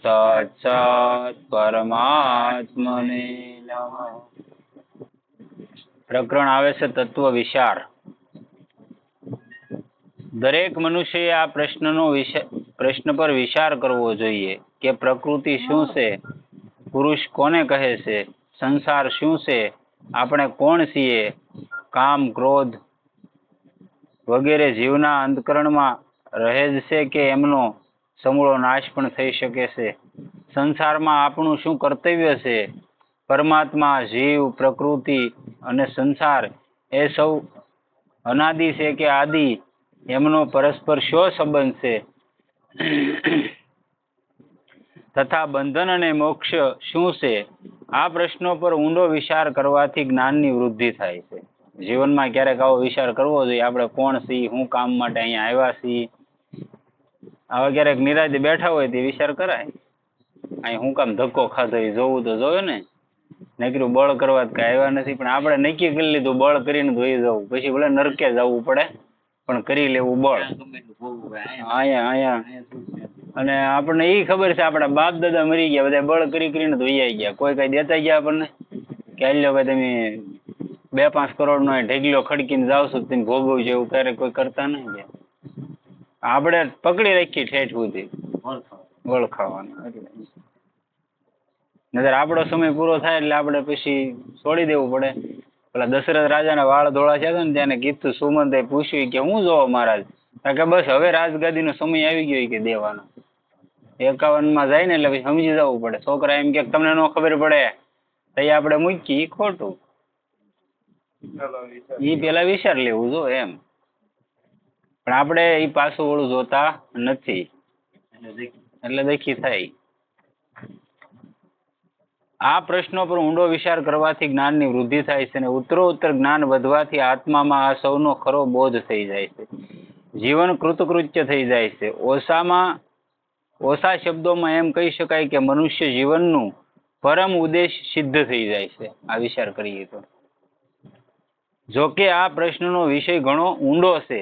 તત્સત પરમાત્મને નમઃ. પ્રકરણ આવે છે તત્વ વિચાર. દરેક મનુષ્યએ આ પ્રશ્ન પર વિચાર કરવો જોઈએ કે પ્રકૃતિ શું છે, પુરુષ કોને કહે છે, સંસાર શું છે, આપણે કોણ છીએ, કામ ક્રોધ વગેરે જીવના અંતકરણમાં રહે જ છે કે એમનો સમૂળો નાશ પણ થઈ શકે છે, સંસારમાં આપણું શું કર્તવ્ય છે, પરમાત્મા, જીવ, પ્રકૃતિ અને સંસાર એ સૌ અનાદિ છે કે આદિ, એમનો પરસ્પર શો સંબંધ છે, તથા બંધન અને મોક્ષ શું છે. આ પ્રશ્નો પર ઊંડો વિચાર કરવાથી જ્ઞાનની વૃદ્ધિ થાય છે. જીવનમાં ક્યારેક આવો વિચાર કરવો જોઈએ, આપણે કોણ છીએ, શું કામ માટે અહીંયા આવ્યા છીએ. આવા ક્યારેક નિરાતે બેઠા હોય તે વિચાર કરાય, અહીં શું કામ ધક્કો ખાધો એ જોવું તો જોવે ને. નકરું બળ કરવા કઈ આવ્યા નથી, પણ આપણે નક્કી કરી લીધું બળ કરીને ધોઈ જવું, પછી ભલે નરકે જવું પડે પણ કરી લેવું બળ અહીંયા. અને આપણને એ ખબર છે આપણા બાપ દાદા મરી ગયા, બધા બળ કરીને ધોઈ ગયા, કોઈ કઈ દેતા ગયા આપણને કે આલ્યો કે તમે 2-5 કરોડ નો ઢેગલો ખડકીને જાવ છો તમે ભોગવજો, એવું ક્યારેક કોઈ કરતા નહીં. આપણે પકડી રાખી ઠેઠ સુધી વળ ખાવાનું. એટલે નજર આપણો સમય પૂરો થાય એટલે આપણે પછી છોડી દેવું પડે. પેલા દશરથ રાજાના વાળ ધોળા થયા હતા ને, તેને કીધું, સુમંતે પૂછ્યું કે હું જોવો મહારાજ, કે બસ હવે રાજગાદીનો સમય આવી ગયો કે દેવાનો. 51માં જાય ને એટલે પછી સમજી જવું પડે. છોકરા એમ કે તમને ન ખબર પડે તો આપણે મૂકી, ખોટું. ઈ પેલા વિચાર લેવું જો એમ. પણ આપણે ઈ પાછું ઓળું જોતા નથી એટલે દેખી થાય. આ પ્રશ્નો પર ઊંડો વિચાર કરવાથી જ્ઞાનની વૃદ્ધિ થાય છે અને ઉત્તરોત્તર જ્ઞાન વધવાથી આત્મામાં આ સૌનો ખરો બોધ થઈ જાય છે. જીવન કૃતકૃત્ય થઈ જાય છે. ઓછા શબ્દોમાં એમ કહી શકાય કે મનુષ્ય જીવનનું પરમ ઉદ્દેશ સિદ્ધ થઈ જાય છે આ વિચાર કરીએ તો. જોકે આ પ્રશ્નનો વિષય ઘણો ઊંડો છે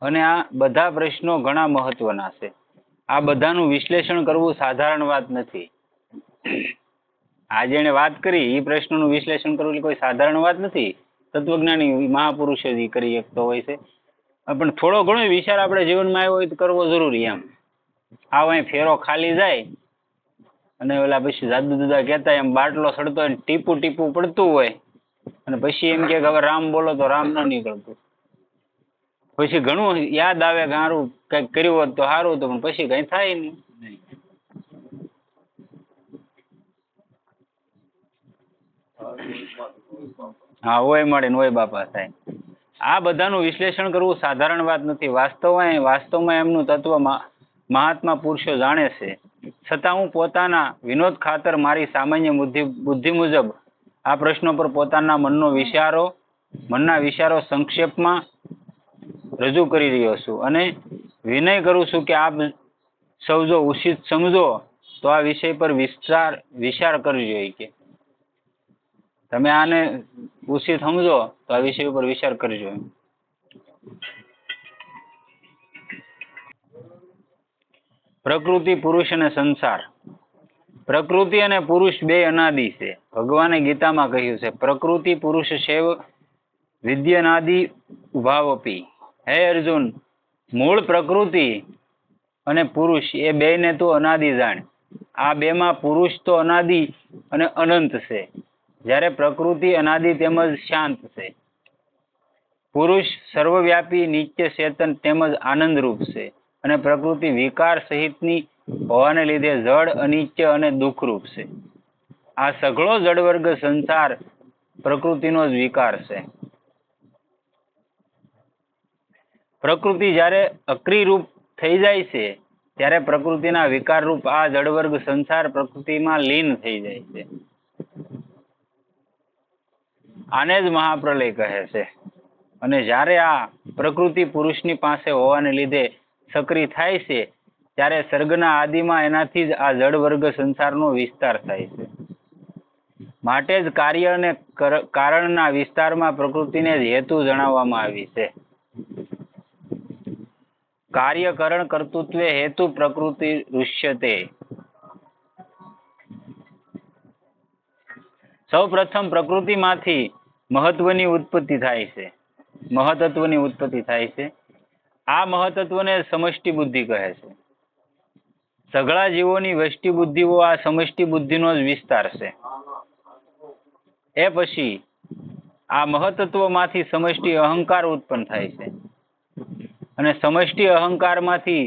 અને આ બધા પ્રશ્નો ઘણા મહત્વના છે. આ બધાનું વિશ્લેષણ કરવું સાધારણ વાત નથી. આ જેણે વાત કરી એ પ્રશ્નોનું વિશ્લેષણ કરવું કોઈ સાધારણ વાત નથી. તત્વજ્ઞાની મહાપુરુષો જ કરી શકતો હોય છે. પણ થોડો ઘણો વિચાર આપણે જીવનમાં આવ્યો હોય તો કરવો જરૂરી એમ. આવો અહીં ફેરો ખાલી જાય અને ઓલા પછી જાદુ દાદા કહેતા એમ બાટલો સડતો હોય ટીપું ટીપું પડતું હોય અને પછી એમ કે હવે રામ બોલો તો રામ ન નીકળતું. પછી ઘણું યાદ આવે કે સારું કંઈક કર્યું હોત તો સારું હતું, પણ પછી કઈ થાય નહીં. હા, હોય મળે ને હોય બાપા થાય. આ બધાનું વિશ્લેષણ કરવું સાધારણ વાત નથી. વાસ્તવમાં એમનું તત્વ મહાત્મા પુરુષો જાણે છે. છતાં હું પોતાના વિનોદ ખાતર મારી સામાન્ય બુદ્ધિ મુજબ આ પ્રશ્નો પર પોતાના મનના વિચારો સંક્ષેપમાં રજૂ કરી રહ્યો છું અને વિનય કરું છું કે આપ સૌ જો ઉચિત સમજો તો આ વિષય પર વિચાર કરજો. કે તમે આને ઉચિત સમજો તો આ વિષય ઉપર વિચાર કરજો. પ્રકૃતિ, પુરુષ અને સંસાર. પ્રકૃતિ અને પુરુષ બે અનાદિ છે. ભગવાને ગીતામાં કહ્યું છે, પ્રકૃતિ પુરુષ શૈવ વિદ્યનાદિ ઉભાવપી. હે અર્જુન, મૂળ પ્રકૃતિ અને પુરુષ એ બેને તો અનાદિ જાણ. આ બેમાં પુરુષ તો અનાદિ અને અનંત છે, જ્યારે પ્રકૃતિ અનાદિ તેમજ શાંત છે. પુરુષ સર્વવ્યાપી, નિત્ય ચેતન તેમજ આનંદરૂપ છે અને પ્રકૃતિ વિકાર સહિતની હોવાને લીધે જડ, અનિત્ય અને દુઃખરૂપ છે. આ સઘળો જડવર્ગ સંસાર પ્રકૃતિનો જ વિકાર છે. પ્રકૃતિ જ્યારે અક્રિયરૂપ થઈ જાય છે ત્યારે પ્રકૃતિના વિકાર રૂપ આ જડવર્ગ સંસાર પ્રકૃતિમાં લીન થઈ જાય છે. આને જ મહાપ્રલય કહે છે. અને જ્યારે આ પ્રકૃતિ પુરુષની પાસે હોવાને લીધે સક્રિય થાય છે ત્યારે સર્ગના આદિમાં એનાથી જ આ જડવર્ગ સંસારનો વિસ્તાર થાય છે. માટે જ કાર્ય અને કારણના વિસ્તારમાં પ્રકૃતિને જ હેતુ જણાવવામાં આવી છે. કાર્યકરણ કર્તૃત્વે હેતુ પ્રકૃતિ રુષ્યતે. સૌ પ્રથમ પ્રકૃતિમાંથી મહત્વની ઉત્પત્તિ થાય છે. મહતત્વની ઉત્પત્તિ થાય છે. આ મહતત્વને સમષ્ટિ બુદ્ધિ કહે છે. સઘળા જીવોની વષ્ટિ બુદ્ધિઓ આ સમષ્ટિ બુદ્ધિનો જ વિસ્તાર છે. એ પછી આ મહતત્વમાંથી સમષ્ટિ અહંકાર ઉત્પન્ન થાય છે અને સમષ્ટિ અહંકારમાંથી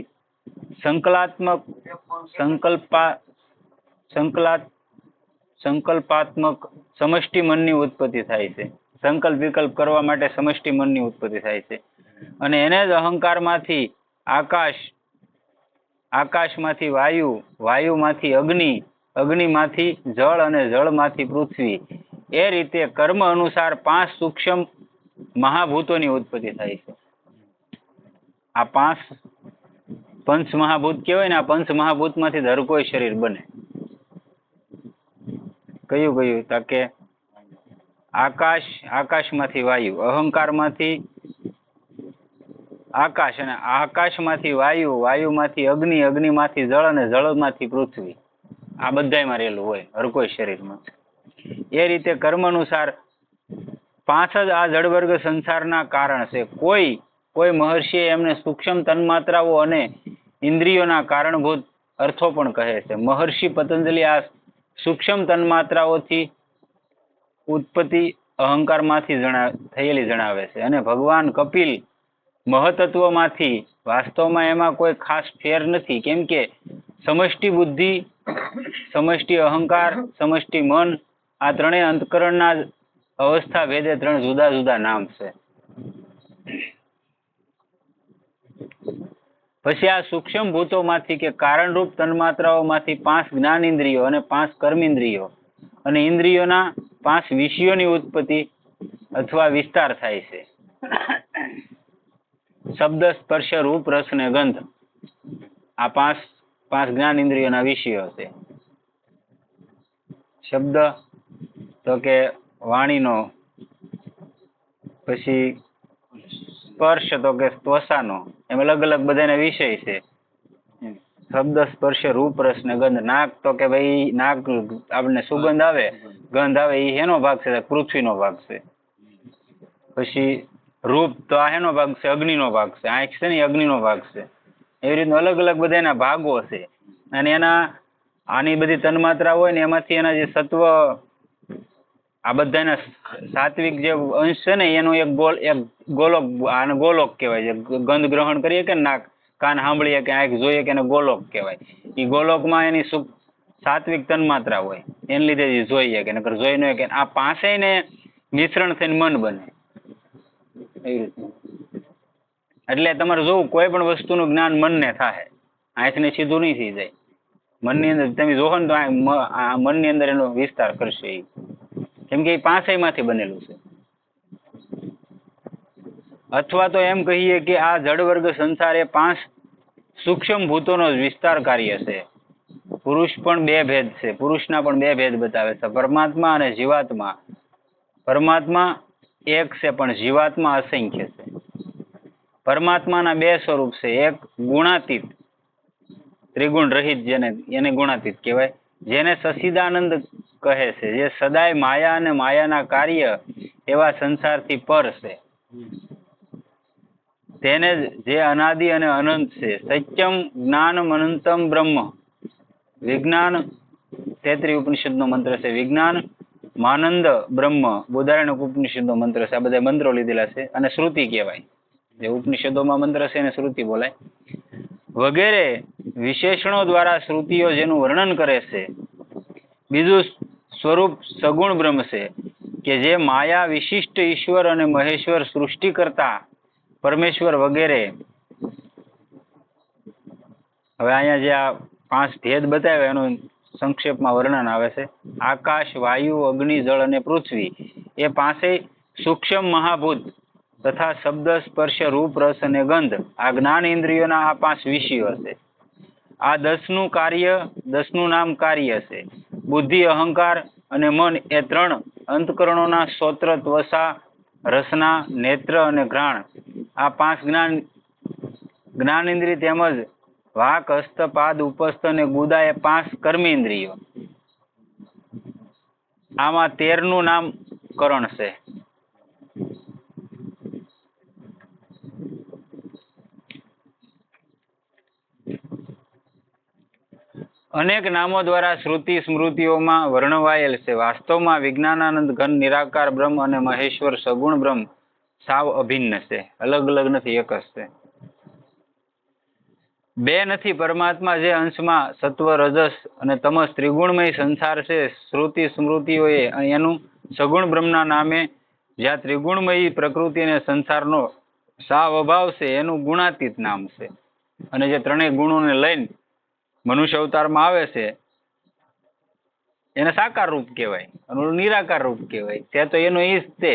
સંકલ્પાત્મક સમષ્ટિ મનની ઉત્પત્તિ થાય છે. સંકલ્પ વિકલ્પ કરવા માટે સમષ્ટિ મનની ઉત્પત્તિ થાય છે અને એને જ અહંકારમાંથી આકાશ, આકાશમાંથી વાયુ, વાયુમાંથી અગ્નિ, અગ્નિમાંથી જળ અને જળમાંથી પૃથ્વી, એ રીતે કર્મ અનુસાર 5 સૂક્ષ્મ મહાભૂતોની ઉત્પત્તિ થાય છે. આ 5 પંચ મહાભૂત કહેવાય ને, આ પંચ મહાભૂતમાંથી હર કોઈ શરીર બને. કયું કયું? તો કે આકાશ, આકાશમાંથી વાયુ, અહંકારમાંથી આકાશ અને આકાશમાંથી વાયુ, વાયુમાંથી અગ્નિ, અગ્નિમાંથી જળ અને જળમાંથી પૃથ્વી. આ બધાયમાં રહેલું હોય હર કોઈ શરીરમાં. એ રીતે કર્મ અનુસાર 5 જ આ જળવર્ગ સંસારના કારણ છે. કોઈ મહર્ષિએ એમને સૂક્ષ્મ તન્માત્રાઓ અને ઇન્દ્રિયોના કારણભૂત અર્થો પણ કહે છે. મહર્ષિ પતંજલિ આ સૂક્ષ્મ તન્માત્રાઓથી ઉત્પત્તિ અહંકારમાંથી થયેલી જણાવે છે અને ભગવાન કપિલ મહતત્વમાંથી. વાસ્તવમાં એમાં કોઈ ખાસ ફેર નથી, કેમ કે સમષ્ટિ બુદ્ધિ, સમષ્ટિ અહંકાર, સમષ્ટિ મન, આ ત્રણેય અંતકરણના અવસ્થા ભેદે 3 જુદા જુદા નામ છે. પછી આ સૂક્ષ્મ ભૂતોમાંથી કે કારણરૂપ તન્માત્રાઓમાંથી 5 જ્ઞાનેન્દ્રિયો અને 5 કર્મેન્દ્રિયો અને ઇન્દ્રિયોના 5 વિષયોની ઉત્પત્તિ અથવા વિસ્તાર થાય છે. શબ્દ, સ્પર્શ, રૂપ, રસ અને ગંધ, આ 5 જ્ઞાનેન્દ્રિયોના વિષયો છે. શબ્દ તો કે વાણીનો, પછી સ્પર્શ તો કે ત્વચાનો, એમ અલગ અલગ બધાના વિષય છે. શબ્દ, સ્પર્શ, રૂપ, રસ ને ગંધ. નાક તો કે ભાઈ નાક આપણને સુગંધ આવે, ગંધ આવે, એ એનો ભાગ છે, પૃથ્વીનો ભાગ છે. પછી રૂપ તો આ એનો ભાગ છે, અગ્નિનો ભાગ છે. આંખ છે ને અગ્નિનો ભાગ છે. એવી રીતના અલગ અલગ બધાના ભાગો છે અને આની બધી તન્માત્રા હોય ને એમાંથી એના જે સત્વ, આ બધાના સાત્વિક જે અંશ છે ને એનો એક ગોલોક, આને ગોલોક કહેવાય છે. ગંધ ગ્રહણ કરીએ કે નાક, કાન સાંભળીએ કે આંખ જોઈએ કે એને ગોલોક કહેવાય. એ ગોલોકમાં એની સાત્વિક તન્માત્રા હોય, એને લીધે જોઈએ કે નકર જોઈ ન કે આ 5 ને મિશ્રણ થઈને મન બને. એવી રીતના. એટલે તમારે જોવું, કોઈ પણ વસ્તુનું જ્ઞાન મનને થાય, આંખને સીધું નહીં થઈ જાય. મનની અંદર તમે જોવો ને તો મનની અંદર એનો વિસ્તાર કરશે, કેમ કે એ 5 માંથી બનેલું છે. અથવા તો એમ કહીએ કે આ જડવર્ગ સંસાર એ 5 સૂક્ષ્મ ભૂતોનો જ વિસ્તાર કાર્ય છે. પુરુષ પણ 2 ભેદ છે, પુરુષના પણ 2 ભેદ બતાવે છે, પરમાત્મા અને જીવાત્મા. પરમાત્મા એક છે પણ જીવાત્મા અસંખ્ય છે. પરમાત્માના 2 સ્વરૂપ છે, એક ગુણાતીત, ત્રિગુણ રહિત, એને ગુણાતીત કહેવાય, જેને સચ્ચિદાનંદ કહે છે, જે સદાય માયા અને માયાના કાર્ય એવા સંસારથી પર છે. તેને જે અનાદિ અને અનંત છે. સત્યમ જ્ઞાનમ અનંતમ બ્રહ્મ. વિજ્ઞાન 33 ઉપનિષદનો મંત્ર છે. વિજ્ઞાન માનંદ બ્રહ્મ બુધારણ્યક ઉપનિષદનો મંત્ર છે. આ બધા મંત્રો લીધેલા છે અને શ્રુતિ કહેવાય. જે ઉપનિષદોમાં મંત્ર છે એને શ્રુતિ બોલાય. વગેરે વિશેષણો દ્વારા શ્રુતિઓ જેનું વર્ણન કરે છે. બીજું સ્વરૂપ સગુણ બ્રહ્મ છે કે જે માયા વિશિષ્ટ ઈશ્વર અને મહેશ્વર, સૃષ્ટિ કરતા પરમેશ્વર વગેરે. હવે અહીંયા જે આ 5 ભેદ બતાવ્યા એનું સંક્ષેપમાં વર્ણન આવે છે. આકાશ, વાયુ, અગ્નિ, જળ અને પૃથ્વી એ 5 સૂક્ષ્મ મહાભૂત તથા શબ્દ, સ્પર્શ, રૂપ, રસ અને ગંધ, આ જ્ઞાન ઇન્દ્રિયોના આ 5 વિષયો છે. આ 10નું કાર્ય, 10નું નામ કાર્ય છે. બુદ્ધિ, અહંકાર અને મન એ 3 અંતકરણોના શ્રોત્ર, ત્વચા, રસના, નેત્ર અને ઘ્રાણ, આ 5 જ્ઞાનેન્દ્રિય તેમજ વાક, હસ્ત, પાદ, ઉપસ્થ અને ગુદા એ 5 કર્મેન્દ્રિયો. આમાં 13નું નામ કરણ છે. અનેક નામો દ્વારા શ્રુતિ સ્મૃતિઓમાં વર્ણવાયેલ છે. વાસ્તવમાં વિજ્ઞાનાનંદ ઘન નિરાકાર બ્રહ્મ અને મહેશ્વર સગુણ બ્રહ્મ સાવ અભિન્ન છે, અલગ અલગ નથી, એક જ છે. બે નથી, પરમાત્મા જે અંશમાં સત્વ રજસ અને તમસ ત્રિગુણમય સંસાર છે, શ્રુતિ સ્મૃતિઓએ એનું સગુણ બ્રહ્મના નામે જ્યાં ત્રિગુણમયી પ્રકૃતિ અને સંસારનો સાવ અભાવ છે એનું ગુણાતીત નામ છે. અને જે ત્રણેય ગુણોને લઈને મનુષ્ય અવતારમાં આવે છે એને સાકાર રૂપ કહેવાય અને નિરાકાર રૂપ કહેવાય. ત્યાં તો એનો ઈ જ તે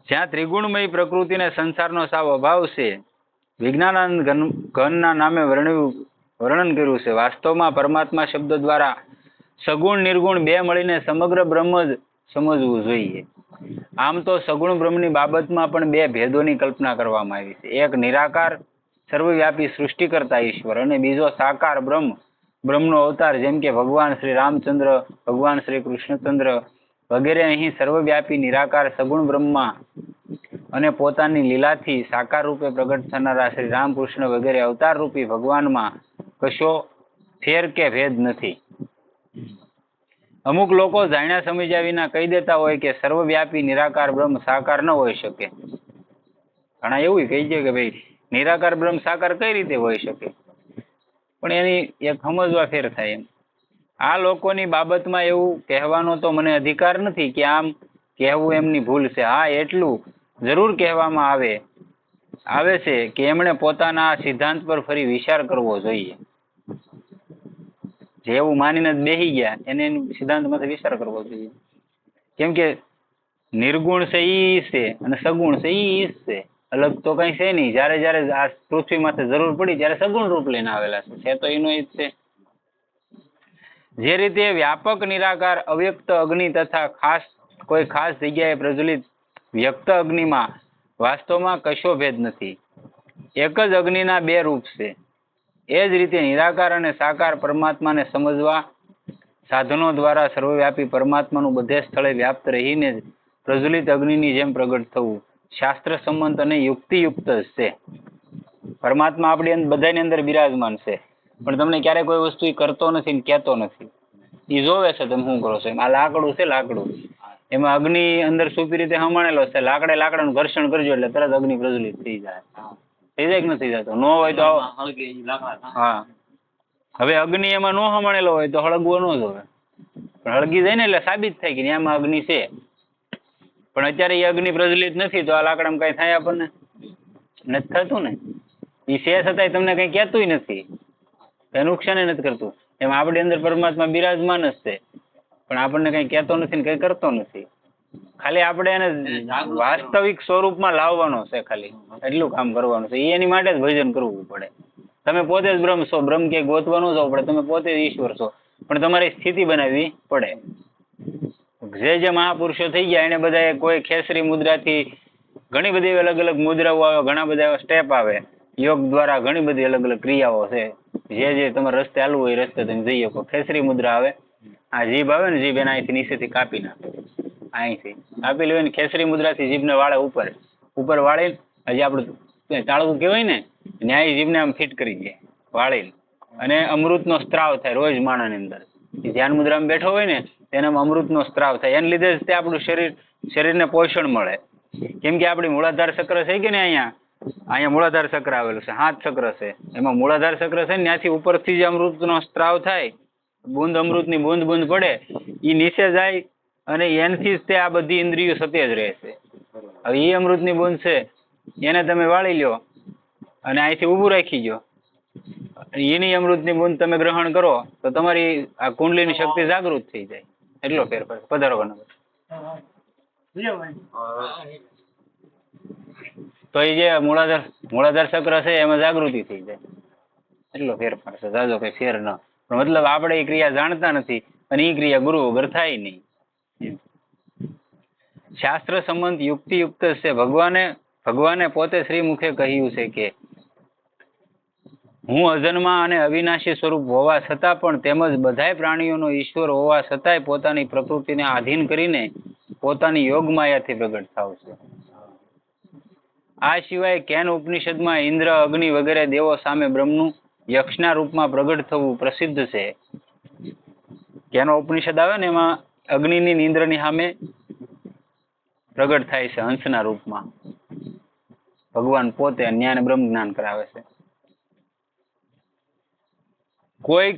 જ્યાં ત્રિગુણમય પ્રકૃતિ અને સંસારનો સાવ અભાવ છે, વિજ્ઞાનાનંદ ઘનના નામે વર્ણન કર્યું છે. વાસ્તવમાં પરમાત્મા શબ્દ દ્વારા સગુણ નિર્ગુણ બે મળીને સમગ્ર બ્રહ્મ જ સમજવું જોઈએ. આમ તો સગુણ બ્રહ્મની બાબતમાં પણ બે ભેદોની કલ્પના કરવામાં આવી છે. એક નિરાકાર સર્વવ્યાપી સૃષ્ટિકર્તા ઈશ્વર અને બીજો સાકાર બ્રહ્મનો અવતાર, જેમ કે ભગવાન શ્રી રામચંદ્ર, ભગવાન શ્રી કૃષ્ણચંદ્ર વગેરે અહીં સર્વવ્યાપી નિરાકાર સગુણ બ્રહ્મા અને પોતાની લીલાથી સાકાર રૂપે પ્રગટ થનારા શ્રી રામકૃષ્ણ વગેરે અવતાર રૂપી ભગવાનમાં કશો ફેર કે ભેદ નથી. અમુક લોકો જાણ્યા સમજ્યા વિના કહી દેતા હોય કે સર્વવ્યાપી નિરાકાર બ્રહ્મ સાકાર ન હોઈ શકે. ઘણા એવું કહી છે કે ભાઈ નિરાકાર બ્રહ્મ સાકાર કઈ રીતે હોઈ શકે, પણ એની એક સમજવા ફેર થાય એમ. આ લોકોની બાબતમાં એવું કહેવાનો તો મને અધિકાર નથી કે આમ કહેવું એમની ભૂલ છે. હા, એટલું જરૂર કહેવામાં આવે છે કે એમણે પોતાના સિદ્ધાંત પર ફરી વિચાર કરવો જોઈએ. જેવું માનીને બેસી ગયા એને સિદ્ધાંતમાંથી વિચાર કરવો જોઈએ. કેમ કે નિર્ગુણ છે ઈ છે અને સગુણ છે ઈ છે, અલગ તો કઈ છે નહીં. જયારે જયારે આ પૃથ્વી માથે જરૂર પડી ત્યારે સગુણ રૂપ લઈને આવેલા છે તો એનો ઈ છે. જે રીતે વ્યાપક નિરાકાર અવ્યક્ત અગ્નિ તથા કોઈ ખાસ જગ્યાએ પ્રજ્વલિત વ્યક્ત અગ્નિમાં વાસ્તવમાં કશો ભેદ નથી, એક જ અગ્નિના બે રૂપ છે. એ જ રીતે નિરાકાર અને સાકાર પરમાત્માને સમજવા સાધનો દ્વારા સર્વવ્યાપી પરમાત્માનું બધે સ્થળે વ્યાપ્ત રહીને જ પ્રજ્વલિત અગ્નિની જેમ પ્રગટ થવું શાસ્ત્ર સંમત અને યુક્તિયુક્ત જ છે. પરમાત્મા આપણી બધાની અંદર બિરાજમાન છે, પણ તમને ક્યારેય કોઈ વસ્તુ કરતો નથી ને કહેતો નથી. એ જોવે છે તમે શું કરો છો. આ લાકડું છે, લાકડું એમાં અગ્નિ અંદર સુપી રીતે હમાણેલો છે. લાકડાનું ઘર્ષણ કરજો એટલે તરત અગ્નિ પ્રજ્વલિત થઈ જાય. થઈ જાય કે નથી જતો? ન હોય તો હા, હવે અગ્નિ એમાં ન હમાણેલો હોય તો હળગવો ન જોવે, પણ હળગી જાય ને એટલે સાબિત થાય કે એમાં અગ્નિ છે. પણ અત્યારે એ અગ્નિ પ્રજ્વલિત નથી તો આ લાકડામાં કઈ થાય આપણને નથી થતું ને. એ છે છતાંય તમને કઈ કહેતું નથી, કઈ નુકસાન નથી કરતું. એમ આપણી અંદર પરમાત્મા બિરાજમાન જ છે, પણ આપણને કઈ કહેતો નથી ને કઈ કરતો નથી. ખાલી આપણે એને વાસ્તવિક સ્વરૂપમાં લાવવાનો છે, ખાલી એટલું કામ કરવાનું છે. એની માટે જ ભજન કરવું પડે. તમે પોતે જ બ્રહ્મ છો, બ્રહ્મ કે ગોતવા ન જવું પડે, તમે પોતે જ ઈશ્વર છો, પણ તમારી સ્થિતિ બનાવવી પડે. જે મહાપુરુષો થઈ ગયા એને બધા કોઈ ખેસરી મુદ્રાથી ઘણી બધી અલગ અલગ મુદ્રાઓ આવે, ઘણા બધા એવા સ્ટેપ આવે. યોગ દ્વારા ઘણી બધી અલગ અલગ ક્રિયાઓ છે. જે તમારે રસ્તે હાલવું હોય રસ્તે તમે જઈ શકો. ખેસરી મુદ્રા આવે, આ જીભ આવે ને, જીભ એના અહીંથી નીચેથી કાપી નાખે, અહીંથી કાપી લેવાય. ખેસરી મુદ્રાથી જીભને વાળે ઉપર વાળીને, હજી આપણું તાળવું કહેવાય ને, ન્યાય જીભને આમ ફિટ કરી દે વાળીને, અને અમૃતનો સ્ત્રાવ થાય રોજ માણસની અંદર. ધ્યાન મુદ્રામાં બેઠો હોય ને તેનામાં અમૃતનો સ્ત્રાવ થાય. એને લીધે જ તે આપણું શરીરને પોષણ મળે. કેમ કે આપણી મૂળાધાર ચક્ર છે કે ને, અહીંયા મૂળાધાર ચક્ર આવેલું છે, 7 ચક્ર છે. એમાં મૂળાધાર ચક્ર છે ને ત્યાંથી ઉપરથી જે અમૃતનો સ્ત્રાવ થાય, બૂંદ અમૃતની બૂંદ પડે, એ નીચે જાય અને એનાથી જ તે આ બધી ઇન્દ્રિયો સતેજ રહે છે. હવે એ અમૃતની બૂંદ છે એને તમે વાળી લ્યો અને અહીંથી ઊભું રાખી દો, એની અમૃતની બૂંદ તમે ગ્રહણ કરો તો તમારી આ કુંડલીની શક્તિ જાગૃત થઈ જાય. એટલો ફેરફાર. પધારવાનો તો એ જે મૂળાધાર ચક્ર છે એમાં જાગૃતિ થઈ જાય. એટલો ફેરફાર છે, જાજો કઈ ફેર ન. મતલબ આપણે એ ક્રિયા જાણતા નથી અને એ ક્રિયા ગુરુ વગર થાય નહીં. શાસ્ત્ર સંબંધ યુક્તિયુક્ત છે. ભગવાને પોતે શ્રીમુખે કહ્યું છે કે હું અજન્મા અને અવિનાશી સ્વરૂપ હોવા છતાં પણ તેમજ બધાય પ્રાણીઓનો ઈશ્વર હોવા છતાંય પોતાની પ્રકૃતિને આધીન કરીને પોતાની યોગ માયાથી પ્રગટ થાવ છે. આ સિવાય કેન ઉપનિષદમાં ઇન્દ્ર, અગ્નિ વગેરે દેવો સામે બ્રહ્મનું યક્ષના રૂપમાં પ્રગટ થવું પ્રસિદ્ધ છે. કેનો ઉપનિષદ આવે ને એમાં અગ્નિની ને ઇન્દ્રની સામે પ્રગટ થાય છે હંસના રૂપમાં. ભગવાન પોતે ન્યાને બ્રહ્મ જ્ઞાન કરાવે છે.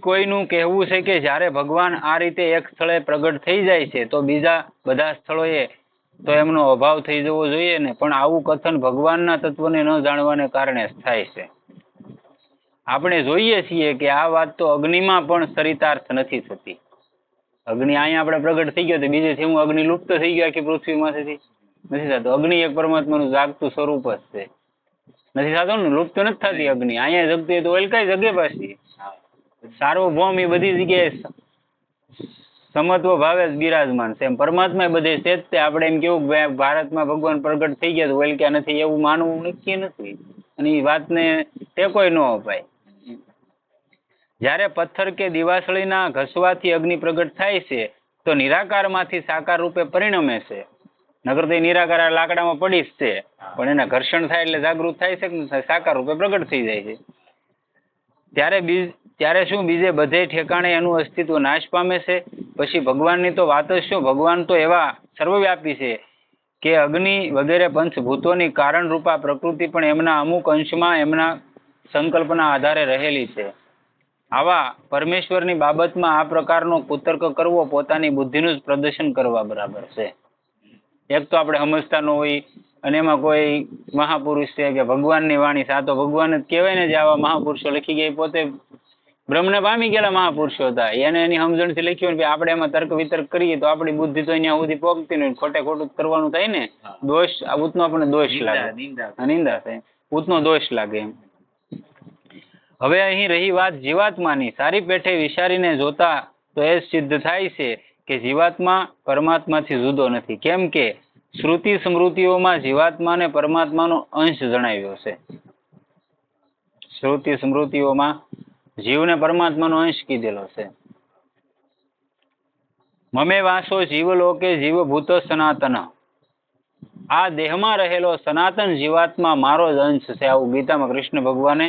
કોઈનું કહેવું છે કે જ્યારે ભગવાન આ રીતે એક સ્થળે પ્રગટ થઈ જાય છે તો બીજા બધા સ્થળોએ તો એમનો અભાવ થઈ જવો જોઈએ ને, પણ આવું કથન ભગવાનના તત્વને ન જાણવાને કારણે થાય છે. આપણે જોઈએ છીએ કે આ વાત તો અગ્નિમાં પણ ચરિતાર્થ નથી થતી. અગ્નિ અહીંયા આપણે પ્રગટ થઈ ગયો તો બીજેથી હું અગ્નિ લુપ્ત થઈ ગયો આખી પૃથ્વીમાંથી નથી થતો. અગ્નિ એક પરમાત્માનું જાગતું સ્વરૂપ જ છે. નથી થતો ને, લુપ્ત નથી થતી અગ્નિ. અહીંયા જગતી હોય તો ઓલ કઈ જગે પાછી સાર્વભૌમ એ બધી જગ્યાએ સમત્વ ભાવે જ બિરાજમાન છે. એમ પરમાત્મા બધે છે જ તે. આપણે એમ કેવું ભારતમાં ભગવાન પ્રગટ થઈ ગયા તો ઓલ ક્યાં નથી એવું માનવું નક્કી નથી, અને એ વાતને ટેકોય ન અપાય. જ્યારે પથ્થર કે દિવાસળીના ઘસવાથી અગ્નિ પ્રગટ થાય છે તો નિરાકારમાંથી સાકાર રૂપે પરિણમે છે. નગર તો નિરાકાર લાકડામાં પડી જ છે, પણ એના ઘર્ષણ થાય એટલે જાગૃત થાય છે કે સાકાર રૂપે પ્રગટ થઈ જાય છે. ત્યારે શું બીજે બધે ઠેકાણે એનું અસ્તિત્વ નાશ પામે છે? પછી ભગવાનની તો વાત જ શું. ભગવાન તો એવા સર્વવ્યાપી છે કે અગ્નિ વગેરે પંચભૂતોની કારણ રૂપા પ્રકૃતિ પણ એમના અમુક અંશમાં એમના સંકલ્પના આધારે રહેલી છે. આવા પરમેશ્વરની બાબતમાં આ પ્રકારનો કુતર્ક કરવો પોતાની બુદ્ધિનું જ પ્રદર્શન કરવા બરાબર છે. એક તો આપણે સમજતા ન હોય, અને એમાં કોઈ મહાપુરુષ છે કે ભગવાનની વાણી છે, આ તો ભગવાન જ કહેવાય ને. જે આવા મહાપુરુષો લખી ગયા પોતે બ્રહ્મને પામી ગયેલા મહાપુરુષો હતા. એને એની સમજણથી લખ્યું ને આપણે એમાં તર્ક વિતર્ક કરીએ તો આપણી બુદ્ધિ તો અહીંયા સુધી પહોંચતી નહીં. ખોટે ખોટું કરવાનું થાય ને. દોષ ઉતનો આપણને દોષ લાગે, નિંદા થાય, ઉતનો દોષ લાગે એમ. હવે અહીં રહી વાત જીવાત્માની. સારી પેઠે વિચારીને જોતા તો એ સિદ્ધ થાય છે કે જીવાત્મા પરમાત્માથી જુદો નથી. કેમ કે શ્રુતિ સ્મૃતિઓમાં જીવાત્માને પરમાત્માનો અંશ જણાવ્યો છે. શ્રુતિ સ્મૃતિઓમાં જીવને પરમાત્માનો અંશ કીધેલો છે. મમે વાસો જીવલોકે જીવભૂત સનાતન. આ દેહમાં રહેલો સનાતન જીવાત્મા મારો જ અંશ છે. આવું ગીતામાં કૃષ્ણ ભગવાને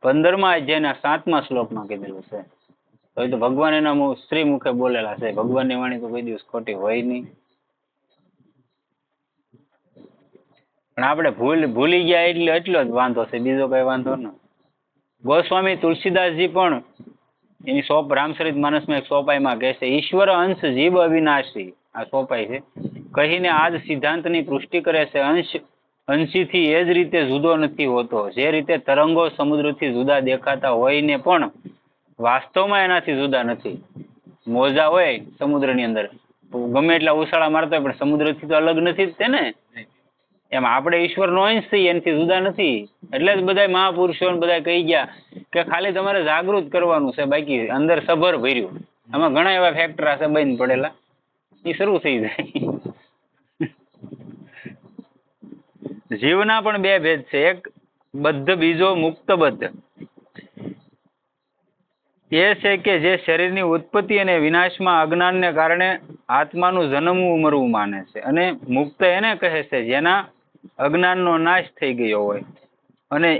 15મા અધ્યાયના 7મા શ્લોકમાં કીધેલું છે. તો એ તો ભગવાન એના સ્ત્રી મુખે બોલેલા છે. ભગવાનની વાણી તો કોઈ દિવસ ખોટી હોય નહીં. પણ આપણે ભૂલી ગયા એટલે એટલો જ વાંધો છે, બીજો કઈ વાંધો ન. ગોસ્વામી તુલસીદાસજી પણ એની રામચરિત માનસમાં એક સોપાઈમાં કહે છે, ઈશ્વર અંશ જીવ અવિનાશી. આ સોપાઈ છે. કહીને આ જ સિદ્ધાંતની પુષ્ટિ કરે છે. અંશીથી એ જ રીતે જુદો નથી હોતો. જે રીતે તરંગો સમુદ્રથી જુદા દેખાતા હોય ને પણ વાસ્તવમાં એનાથી જુદા નથી. મોજા હોય સમુદ્રની અંદર, ગમે એટલા ઉછાળા મારતા હોય પણ સમુદ્રથી તો અલગ નથી જ તે ને. એમ આપણે ઈશ્વરનો અંશ છીએ, એનાથી જુદા નથી. એટલે જ બધા મહાપુરુષો બધા કહી ગયા કે ખાલી તમારે જાગૃત કરવાનું છે, બાકી અંદર સભર ભર્યું. આમાં ઘણા એવા ફેક્ટરા છે બંધ પડેલા, એ શરૂ થઈ જાય. જીવના પણ બે ભેદ છે. એક બદ્ધ, બીજો મુક્ત બદ્ધ. એ છે કે જે શરીરની ઉત્પત્તિ અને વિનાશમાં અજ્ઞાનને કારણે આત્માનું જન્મવું મરવું માને છે, અને મુક્ત એને કહે છે જેના અજ્ઞાનનો નાશ થઈ ગયો હોય અને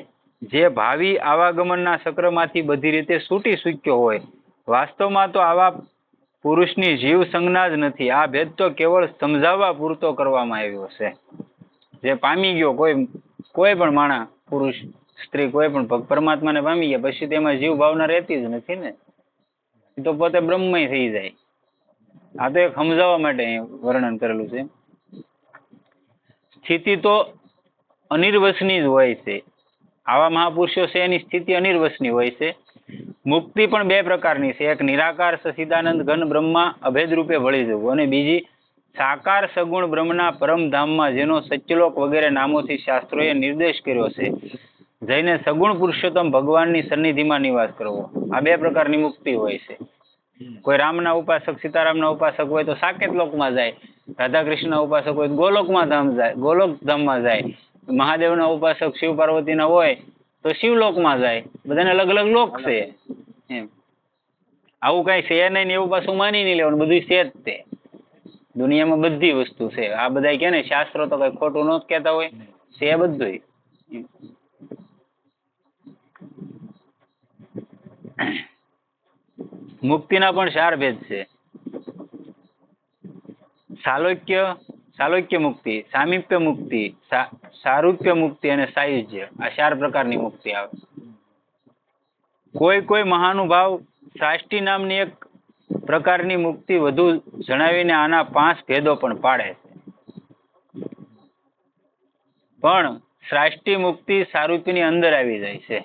જે ભાવિ આવાગમનના ચક્રમાંથી બધી રીતે છૂટી ચૂક્યો હોય. વાસ્તવમાં તો આવા પુરુષની જીવ સંજ્ઞા જ નથી. આ ભેદ તો કેવળ સમજાવવા પૂરતો કરવામાં આવ્યો છે. જે પામી ગયો કોઈ પણ માણસ, પુરુષ, સ્ત્રી, કોઈ પણ પરમાત્માને પામી ગયા પછી તેમાં જીવ ભાવના રહેતી જ નથી ને. એ તો પોતે બ્રહ્મમય થઈ જાય. આ તો એક સમજાવવા માટે વર્ણન કરેલું છે. સ્થિતિ તો અનિર્વચની જ હોય છે. આવા મહાપુરુષો છે એની સ્થિતિ અનિર્વચની હોય છે. મુક્તિ પણ બે પ્રકારની છે. એક નિરાકાર સચિદાનંદ ઘન બ્રહ્મા અભેદ રૂપે વળી જવું, અને બીજી સાકાર સગુણ બ્રહ્મના પરમધામમાં જેનો સચ્ચલોક વગેરે નામોથી શાસ્ત્રોએ નિર્દેશ કર્યો છે, જઈને સગુણ પુરુષોત્તમ ભગવાનની સન્નિધિમાં નિવાસ કરવો. આ બે પ્રકારની મુક્તિ હોય છે. કોઈ રામના ઉપાસક, સીતારામના ઉપાસક હોય તો સાકેત લોકમાં જાય. રાધા કૃષ્ણના ઉપાસક હોય તો ગોલોક ધામમાં જાય. મહાદેવના ઉપાસક, શિવ પાર્વતીના હોય તો શિવલોકમાં જાય. બધાને અલગ અલગ લોક છે એમ. આવું કઈ છે નહીં ને એવું પાછું માની નહીં લેવાનું, બધું છે જ તે. દુનિયામાં બધી વસ્તુ છે. આ બધા કે ને શાસ્ત્રો તો કઈ ખોટું ન કહેતા હોય, છે બધું. મુક્તિના પણ 4 ભેદ છે. સાલોક્ય મુક્તિ, સામીપ્ય મુક્તિ, સારૂપ્ય મુક્તિ અને સાયુજ્ય. આ 4 પ્રકારની મુક્તિ આવે. કોઈ મહાનુભાવ સાષ્ટી નામની એક પ્રકારની મુક્તિ વધુ જણાવીને આના 5 ભેદો પણ પાડે છે. પણ સાષ્ટી મુક્તિ સારૂપ્યની અંદર આવી જાય છે.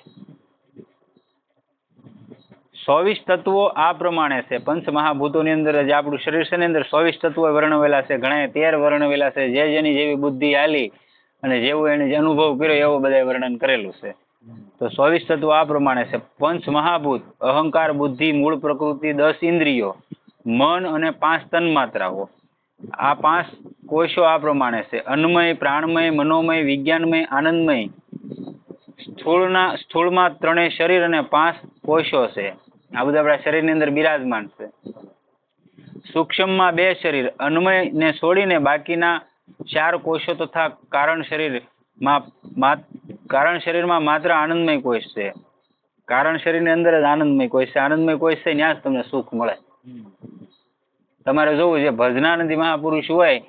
24 તત્વો આ પ્રમાણે છે. પંચ મહાભૂતોની અંદર જે આપણું શરીર છે એની અંદર 24 તત્વો વર્ણવેલા છે. ઘણા 13 વર્ણવેલા છે. જેની જેવી બુદ્ધિ આલી અને જેવું એને અનુભવ કર્યો એવું બધા વર્ણન કરેલું છે. તો 24 તત્વો આ પ્રમાણે છે. પંચ મહાભૂત, અહંકાર, બુદ્ધિ, મૂળ પ્રકૃતિ, 10 ઇન્દ્રિયો, મન અને 5 તન્માત્રાઓ. આ 5 કોષો આ પ્રમાણે છે. અન્નમય, પ્રાણમય, મનોમય, વિજ્ઞાનમય, આનંદમય. સ્થૂળમાં 3 શરીર અને 5 કોષો છે. આ બધા આપણા શરીરની અંદર બિરાજમાન છે. સૂક્ષ્મમાં 2 શરીર, અન્નમય ને છોડીને બાકીના 4 કોષો તથા કારણ શરીરમાં માત્ર આનંદમય કોષ છે. કારણ શરીરની અંદર જ આનંદમય કોષ છે. આનંદમય કોષ છે ત્યાં જ તમને સુખ મળે. તમારે જોવું છે ભજનાનંદી મહાપુરુષ હોય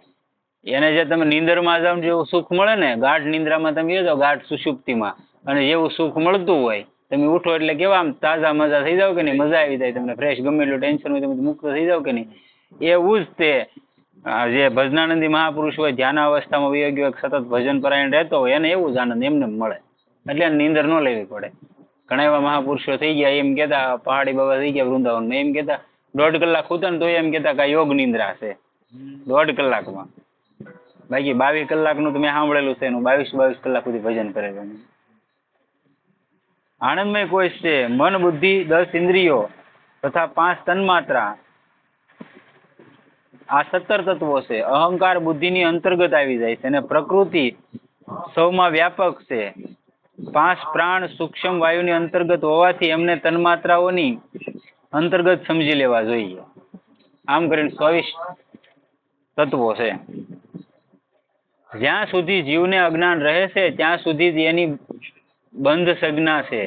એને જે તમે નીંદરમાં જાવ જેવું સુખ મળે ને, ગાઢ નિંદ્રામાં તમે જાઓ, ગાઢ સુષુપ્તિમાં, અને જેવું સુખ મળતું હોય, તમે ઉઠો એટલે કેવા આમ તાજા મજા થઈ જાવ કે નહીં, મજા આવી જાય તમને, ફ્રેશ, ગમે એટલું ટેન્શન હોય તમે મુક્ત થઈ જાવ કે નહીં. એવું જ તે જે ભજનાનંદી મહાપુરુષ હોય, ધ્યાન અવસ્થામાં વિયોગ્ય સતત ભજન પરાયણ રહેતો હોય એને એવું જ આનંદ એમને મળે. એટલે નીંદર ન લેવી પડે. ઘણા એવા મહાપુરુષો થઈ ગયા એમ કેતા, પહાડી બાબા થઈ ગયા વૃંદાવન, એમ કેતા 1.5 કલાક ખૂતા ને તો એમ કેતા કે યોગ નિંદ્રા છે 1.5 કલાકમાં. બાકી 22 કલાકનું તો મેં સાંભળેલું છે એનું, 22 કલાક સુધી ભજન કરે છે. આનંદમય કોષ છે. મન, બુદ્ધિ, 10 ઇન્દ્રિયો તથા 5 તન્માત્રા. આ 17 તત્વો છે. અહંકાર બુદ્ધિની અંતર્ગત આવી જાય છે અને પ્રકૃતિ સૌમાં વ્યાપક છે. 5 પ્રાણ સૂક્ષ્મ વાયુની અંતર્ગત હોવાથી એમને તન્માત્રાઓની અંતર્ગત સમજી લેવા જોઈએ. આમ કરીને 24 તત્વો છે. જ્યાં સુધી જીવને અજ્ઞાન રહે છે ત્યાં સુધી જ એની બંધ સંજ્ઞા છે.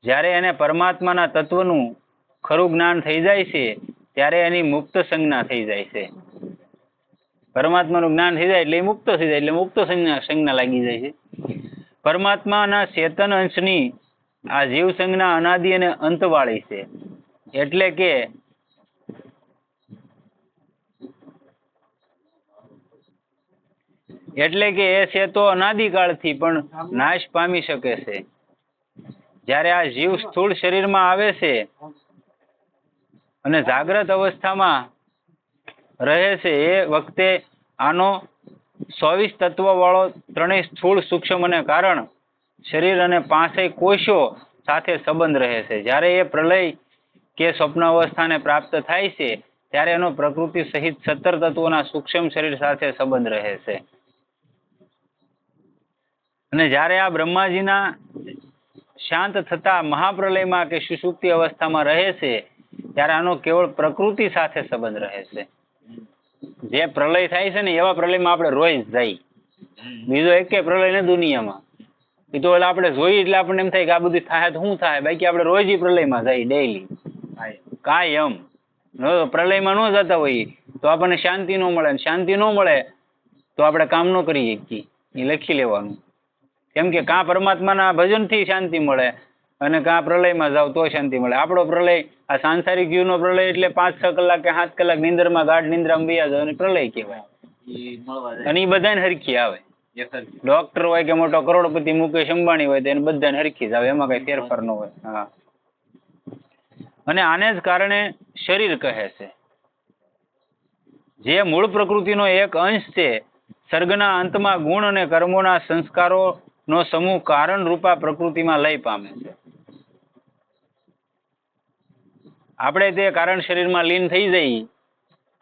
જ્યારે એને પરમાત્માના તત્વનું ખરું જ્ઞાન થઈ જાય છે ત્યારે એની મુક્ત સંજ્ઞા થઈ જાય છે. પરમાત્માનું જ્ઞાન થઈ જાય એટલે મુક્ત થઈ જાય, એટલે મુક્ત સંજ્ઞા લાગી જાય છે. પરમાત્માના ચેતન અંશની આ જીવ સંજ્ઞા અનાદિ અને અંતવાળી છે. એટલે કે એ છે તો અનાદિકાળથી પણ નાશ પામી શકે છે. જ્યારે આ જીવ સ્થૂળ શરીરમાં આવે છે અને જાગ્રત અવસ્થામાં રહે છે એ વખતે આનો 24 તત્વ વાળો 3 સ્થૂળ, સૂક્ષ્મ અને કારણ શરીર અને 5 કોષો સાથે સંબંધ રહે છે. જ્યારે એ પ્રલય કે સ્વપ્ન અવસ્થાને પ્રાપ્ત થાય છે ત્યારે એનો પ્રકૃતિ સહિત 17 તત્વોના સૂક્ષ્મ શરીર સાથે સંબંધ રહે છે. અને જ્યારે આ બ્રહ્માજીના શાંત થતા મહાપ્રલયમાં કે સુષુપ્તિ અવસ્થામાં રહે છે ત્યારે આનો કેવળ પ્રકૃતિ સાથે સંબંધ રહે છે. જે પ્રલય થાય છે ને એવા પ્રલયમાં આપણે રોજ જાય. બીજો એક પ્રલય ને દુનિયામાં એ તો આપણે જોઈએ એટલે આપણને એમ થાય કે આ બધું થાય તો શું થાય, બાકી આપણે રોજ પ્રલયમાં જાય ડેઈલી કાયમ. પ્રલયમાં ન જતા હોય તો આપણને શાંતિ ન મળે, શાંતિ ન મળે તો આપણે કામ ન કરી શકીએ. એ લખી લેવાનું. કેમ કે કાં પરમાત્માના ભજનથી શાંતિ મળે અને કાં પ્રલયમાં જાવ તો શાંતિ મળે. આપણો પ્રલય આ સાંસારિક જીવનો પ્રલય એટલે 5-6 કલાક કે 7 કલાક નીંદરમાં ગાઢ નિંદ્રામાં વ્યા જાય અને પ્રલય કહેવાય. અને એ બધાને હરખી આવે. ડોક્ટર હોય કે મોટો કરોડપતિ મુકેશ અંબાણી હોય તો એને બધાને હરખી જ આવે, એમાં કઈ ફેરફાર ન હોય. હા. અને આને જ કારણે શરીર કહે છે. જે મૂળ પ્રકૃતિનો એક અંશ છે. સર્ગના અંતમાં ગુણ અને કર્મોના સંસ્કારોનો સમૂહ કારણ રૂપા પ્રકૃતિમાં લય પામે છે. આપણે તે કારણ શરીરમાં લીન થઈ જઈએ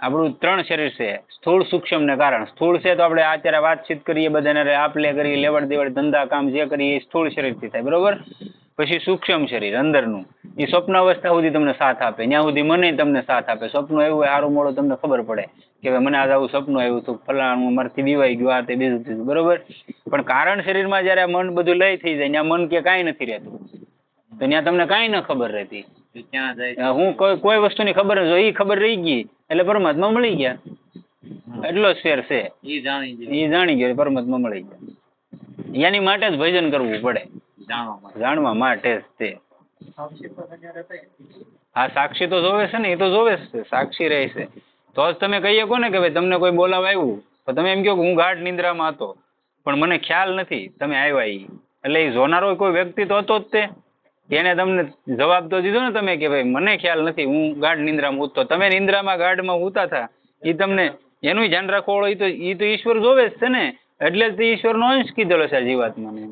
આપણું 3 શરીર છે, સ્થૂળ, સૂક્ષ્મ ને કારણ. સ્થૂળ છે તો આપણે અત્યારે વાતચીત કરીએ, બધાને આપ લે કરીએ, લેવડ દેવડ, ધંધા કામ જે કરીએ એ સ્થૂળ શરીરથી થાય, બરોબર. પછી સૂક્ષ્મ શરીર અંદરનું, એ સ્વપ્ન અવસ્થા સુધી તમને સાથ આપે, ત્યાં સુધી મને તમને સાથ આપે. સ્વપ્ન એવું હોય સારું મોડું તમને ખબર પડે કે ભાઈ મને આજ આવું સપનું આવ્યું હતું, ફલાણું મારથી બીવાઈ ગયું, આ તે બીજું ત્રીજું, બરોબર. પણ કારણ શરીરમાં જયારે મન બધું લય થઈ જાય, ત્યાં મન કે કાંઈ નથી રહેતું, તો ત્યાં તમને કાંઈ ન ખબર રહેતી. હું કોઈ વસ્તુની ખબર ન હોય, એ ખબર રહી ગઈ એટલે પરમાત્મા મળી ગયા. એટલો જ ફેર છે. એ જાણી ગયો પરમાત્મા મળી ગયા. એની માટે જ ભજન કરવું પડે, જાણવા માટે જ તે. હા, સાક્ષી તો જોવે છે ને, એ તો જોવે છે, સાક્ષી રહે છે તો જ તમે કહીએ કહો ને કે ભાઈ તમને કોઈ બોલાવા આવ્યું તો તમે એમ કહો કે હું ગાઢ નિંદ્રામાં હતો પણ મને ખ્યાલ નથી, તમે આવ્યા. એ એટલે એ જોનારો કોઈ વ્યક્તિ તો હતો જ તે, એને તમને જવાબ તો દીધો ને તમે કે ભાઈ મને ખ્યાલ નથી, હું ગાઢ નિંદ્રામાં ઉતતો. તમે નિંદ્રામાં ગાઢમાં ઉતા હતા, એ તમને એનું ધ્યાન રાખવો એ તો ઈશ્વર જોવે જ છે ને, એટલે જ ઈશ્વરનો અંશ કીધેલો છે આ જીવાત્માને.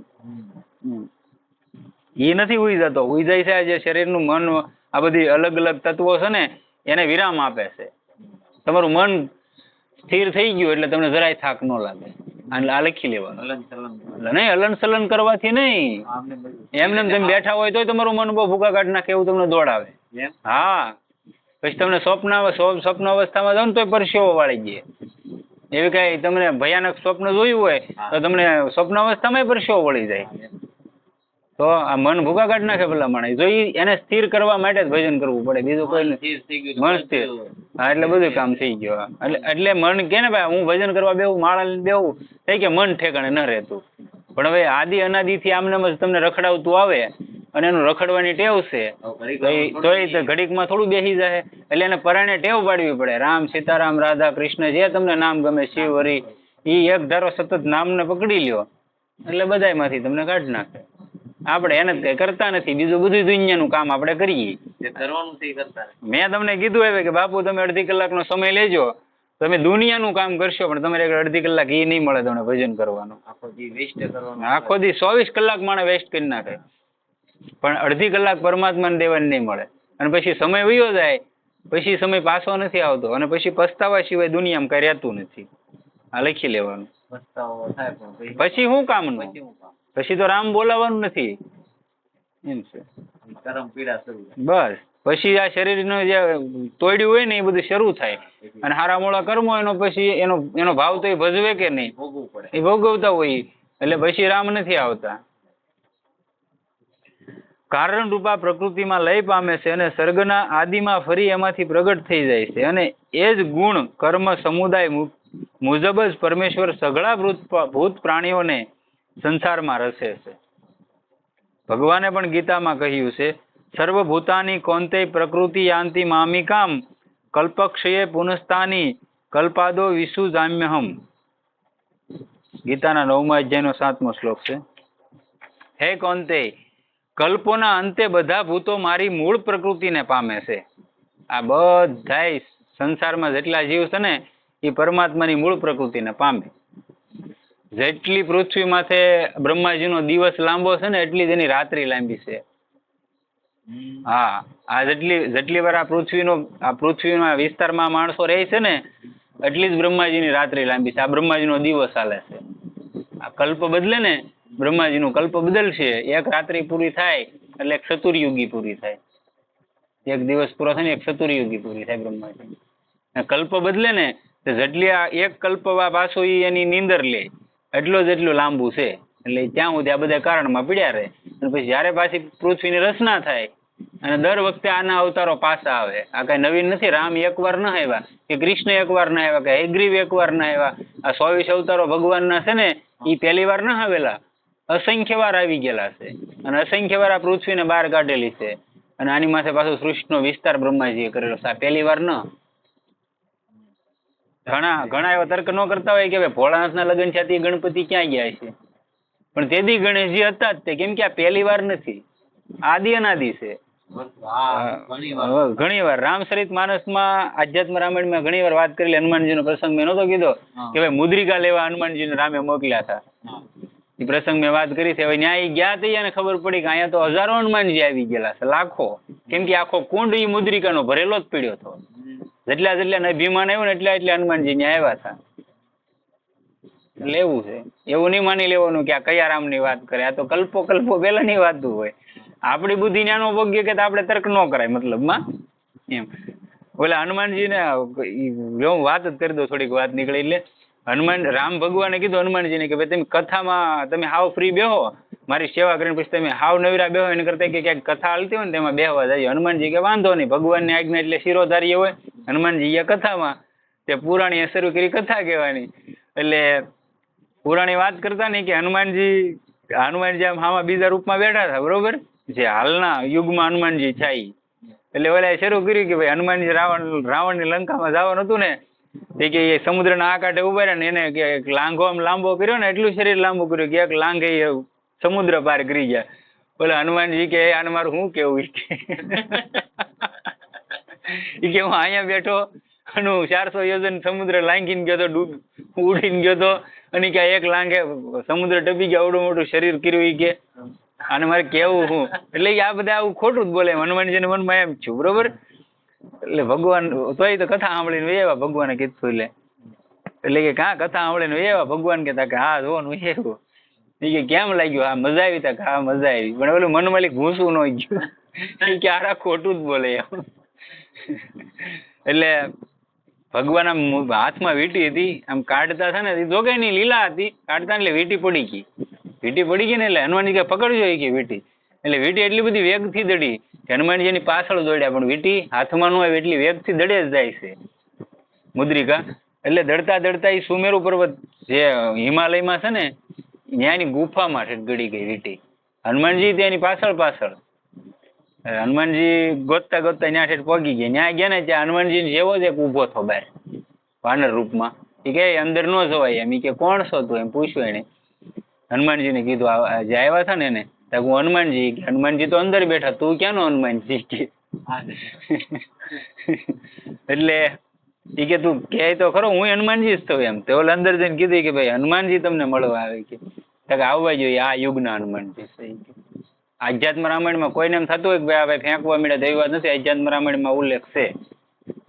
એ નથી ઉઈ જતો, ઉઈ જાય છે જે શરીરનું મન, આ બધી અલગ અલગ તત્વો છે ને એને વિરામ આપે છે. તમારું મન સ્થિર થઈ ગયું એટલે તમને જરાય થાક ન લાગે. આ લખી લેવાનું. નહીં, હલન ચલન કરવાથી નહીં, એમને તમે બેઠા હોય તોય તમારું મન બહુ ભૂકા કાઢ નાખે એવું તમને દોડાવે. હા, પછી તમને સ્વપ્ન અવસ્થામાં જાવ ને તોય પરસેવો વાળી દે. એવી કઈ તમને ભયાનક સ્વપ્ન જોયું હોય તો તમને સ્વપ્ન અવસ્થામાં પરસેવો વળી જાય. તો આ મન ભૂકા કાઢ નાખે ભલા માણસ. જો એને સ્થિર કરવા માટે જ ભજન કરવું પડે, બીજું કોઈ નથી. મન સ્થિર, હા, એટલે બધું કામ થઈ ગયું. એટલે મન કે ને ભાઈ હું ભજન કરવા બેવું, માળા બેવું, થઈ કે મન ઠેકાણે ન રહેતું. પણ હવે આદિ અનાદિથી આમને જ તમને રખડાવતું આવે અને એનું રખડવાની ટેવ છે તોય ઘડીકમાં થોડું બેસી જાય. એટલે એને પરાણે ટેવ પાડવી પડે. રામ, સીતારામ, રાધા, કૃષ્ણ, જે તમને નામ ગમે, શિવ, હરિ, એ એક ધારો સતત નામને પકડી લ્યો એટલે બધાયમાંથી તમને કાઢી નાખે. આપણે એને કઈ કરતા નથી, બીજું બધું દુનિયાનું કામ આપણે કરીએ. મેં તમને કીધું હવે કે બાપુ તમે અડધી કલાકનો સમય લેજો, તમે દુનિયાનું કામ કરશો પણ તમારે અડધી કલાક એ નહીં મળે તમને ભજન કરવાનું. આખો દી 24 કલાક માણે વેસ્ટ કરી નાખે પણ અડધી કલાક પરમાત્માને દેવાની નહીં મળે. અને પછી સમય વયો જાય, પછી સમય પાછો નથી આવતો અને પછી પસ્તાવા સિવાય દુનિયામાં કઈ રહેતું નથી. આ લખી લેવાનું. પછી શું કામનું? પછી તો રામ બોલાવાનું નથી એમ છે. બસ પછી આ શરીરનું જે તોડ્યું હોય ને એ બધું શરૂ થાય અને હારા મોળા કર્મો એનો પછી એનો ભાવ તો એ ભજવે કે નહીં, એ ભોગવતા હોય એટલે પછી રામ નથી આવતા. કારણ રૂપા પ્રકૃતિમાં લય પામે છે અને સર્ગના આદિમાં ફરી એમાંથી પ્રગટ થઈ જાય છે અને એ જ ગુણ કર્મ સમુદાય મુજબ જ પરમેશ્વર સઘળા ભૂત પ્રાણીઓને સંસારમાં રસે છે. ભગવાને પણ ગીતામાં કહ્યું છે, સર્વભૂતાની કૌંતેય પ્રકૃતિ યાંતિ મામિકામ કલ્પક્ષયે પુનસ્તાની કલ્પાદો વિશુ જામ્યહમ. ગીતાના 9મા અધ્યાયનો 7મો શ્લોક છે. હે કૌંતેય, કલ્પોના અંતે બધા ભૂતો મારી મૂળ પ્રકૃતિને પામે છે. આ બધાય સંસારમાં જેટલા જીવ છે ને એ પરમાત્માની મૂળ પ્રકૃતિને પામે. જેટલી પૃથ્વી માથે બ્રહ્માજીનો દિવસ લાંબો છે ને એટલી જ એની રાત્રિ લાંબી છે. હા, આ જેટલી વાર આ પૃથ્વીના વિસ્તારમાં માણસો રહે છે ને એટલી જ બ્રહ્માજીની રાત્રિ લાંબી છે. આ બ્રહ્માજીનો દિવસ ચાલે છે. આ કલ્પ બદલે ને, બ્રહ્માજીનું કલ્પ બદલશે, એક રાત્રિ પૂરી થાય એટલે એક ચતુર્યુગી પૂરી થાય. એક દિવસ પૂરો થાય ને એક ચતુર્યુગી પૂરી થાય બ્રહ્માજી. કલ્પ બદલે ને તો જેટલી આ એક કલ્પ પાછો એની નીંદર લે એટલું લાંબુ છે. એટલે ત્યાં સુધી આ બધા કારણમાં પીડ્યા રહે અને પછી જયારે પાછી પૃથ્વીની રચના થાય અને દર વખતે આના અવતારો પાછા આવે. આ કઈ નવીન નથી. રામ એકવાર ન આવ્યા કે કૃષ્ણ એકવાર ના આવ્યા કે હયગ્રીવ એકવાર ના આવ્યા. આ 24 અવતારો ભગવાનના છે ને એ પહેલી વાર ના આવેલા, અસંખ્ય વાર આવી ગયેલા છે અને અસંખ્ય વાર આ પૃથ્વીને બહાર કાઢેલી છે. અને આની માથે પાછો સૃષ્ટિનો વિસ્તાર બ્રહ્માજીએ કરેલો છે. આ પહેલી વાર ન. ઘણા એવા તર્ક ન કરતા હોય કે ભાઈ ભોળાનાથના લગ્ન થયા તે ગણપતિ ક્યાં ગયા છે, પણ તેથી ગણેશજી હતા જ તે. કેમ કે આ પહેલી વાર નથી, આદિ અનાદિ છે. ઘણી વાર રામચરિત માનસમાં, આધ્યાત્મ રામાયણમાં ઘણી વાર વાત કરેલી. હનુમાનજીનો પ્રસંગ મેં નહોતો કીધો કે ભાઈ મુદ્રિકા લેવા હનુમાનજીને રામે મોકલ્યા હતા. એ પ્રસંગ મેં વાત કરી છે. હવે ન્યાય ગયા હતા અને ખબર પડી કે અહીંયા તો હજારો હનુમાનજી આવી ગયેલા છે, લાખો. કેમ કે આખો કુંડ એ મુદ્રિકાનો ભરેલો જ પડ્યો હતો. જેટલા જેટલા અભિમાન આવ્યું ને એટલા હનુમાનજી ને આવ્યા હતા. લેવું છે એવું નહીં માની લેવાનું કે આ કયા રામની વાત કરે, આ તો કલ્પો પહેલાની વાતું હોય. આપણી બુદ્ધિ ન્યાનો ભોગ્ય કે આપણે તર્ક ન કરાય મતલબમાં એમ. ઓલા હનુમાનજીને વાત જ કરી દો, થોડીક વાત નીકળી. એટલે રામ ભગવાને કીધું હનુમાનજીને કે ભાઈ તમે કથામાં તમે હાવ ફ્રી બેહો, મારી સેવા કરીને પછી તમે હાવ નવીરા બેહો, એને કરતા કે ક્યાંક કથા હાલતી હોય ને તેમાં બેહવા જાય. હનુમાનજી કે વાંધો નહીં, ભગવાનની આજ્ઞા એટલે શિરોધાર્ય હોય. હનુમાનજી એ કથામાં તે પુરાણીએ શરૂ કરી કથા કહેવાની. એટલે પુરાણી વાત કરતા નહીં કે હનુમાનજી આમ હામાં બીજા રૂપમાં બેઠા હતા, બરોબર, જે હાલના યુગમાં હનુમાનજી છે. એટલે ઓલા શરૂ કર્યું કે ભાઈ હનુમાનજી રાવણની લંકામાં જવાનું હતું ને, તે કે એ સમુદ્રના આ કાંઠે ઉભા રહ્યા ને એને કે લાંઘો આમ લાંબો કર્યો ને, એટલું શરીર લાંબુ કર્યું કે એક લાંઘે સમુદ્ર પાર કરી ગયા. બોલે હનુમાનજી કે આને મારું શું કેવું, એ કે હું અહીંયા બેઠો અને 400 યોજન સમુદ્ર લાંઘીને ગયો તો, ઉડીને ગયો તો, અને કે એક લાંઘે સમુદ્ર ટપી ગયા, આવડું મોટું શરીર કર્યું. એ કે આને મારે કેવું હું, એટલે આ બધા આવું ખોટું જ બોલે. હનુમાનજીને મનમાં એમ છું, બરોબર. એટલે ભગવાન તોય તો કથા સાંભળીને એવા ભગવાને કીધું. એટલે કે કાં કથા સાંભળીને એવા ભગવાન કહેતા કે હા જોવાનું એવું. એ કે કેમ લાગ્યું, હા મજા આવી? તા હા મજા આવી, પણ ઓલું મનમાં ઘૂસું ન ગયું. એ કે આરા ખોટું જ બોલે એમ. એટલે ભગવાન આમ હાથમાં વીંટી હતી, આમ કાઢતા હતા ને, જોગે ની લીલા હતી, કાઢતા એટલે વીંટી પડી ગઈ. વીંટી પડી ગઈ ને એટલે હનુમાનજી કે પકડજો કે વીંટી. એટલે વીંટી એટલી બધી વેગથી દડી કે હનુમાનજી એની પાછળ દોડ્યા, પણ વીંટી હાથમાં ન હોય એટલી વેગથી દડે જ જાય છે મુદ્રિકા. એટલે દડતા દડતા એ સુમેરુ પર્વત જે હિમાલયમાં છે ને, ત્યાંની ગુફામાં ગળી ગઈ વીંટી. હનુમાનજી ત્યાંની પાછળ હનુમાનજી ગોતતા ગોતતા ત્યાં ઠેઠ પહોંચી ગયા. ત્યાં ગયા ને ત્યાં હનુમાનજી જેવો જ એક ઊભો થયો બહાર વાનર રૂપમાં. એ કે અંદર ન જવાય એમ. એ કે કોણ છો તું, એમ પૂછ્યું એને. હનુમાનજીને કીધું જે આવ્યા હતા ને એને, હું હનુમાનજી. હનુમાનજી તો અંદર બેઠા, તું ક્યાંનો હનુમાનજી કે. એટલે એ કે તું કે તો ખરો, હું હનુમાનજી જ થયું એમ. તો ઓલા અંદર જઈને કીધું કે ભાઈ હનુમાનજી તમને મળવા આવે કે આવવા જોઈએ, આ યુગના હનુમાનજી છે. આધ્યાત્મ રામાયણમાં કોઈને એમ થતું હોય કે ભાઈ આ ભાઈ ફેંકવા મળ્યા તો એવી વાત નથી. આધ્યાત્મ રામાયણમાં ઉલ્લેખ છે,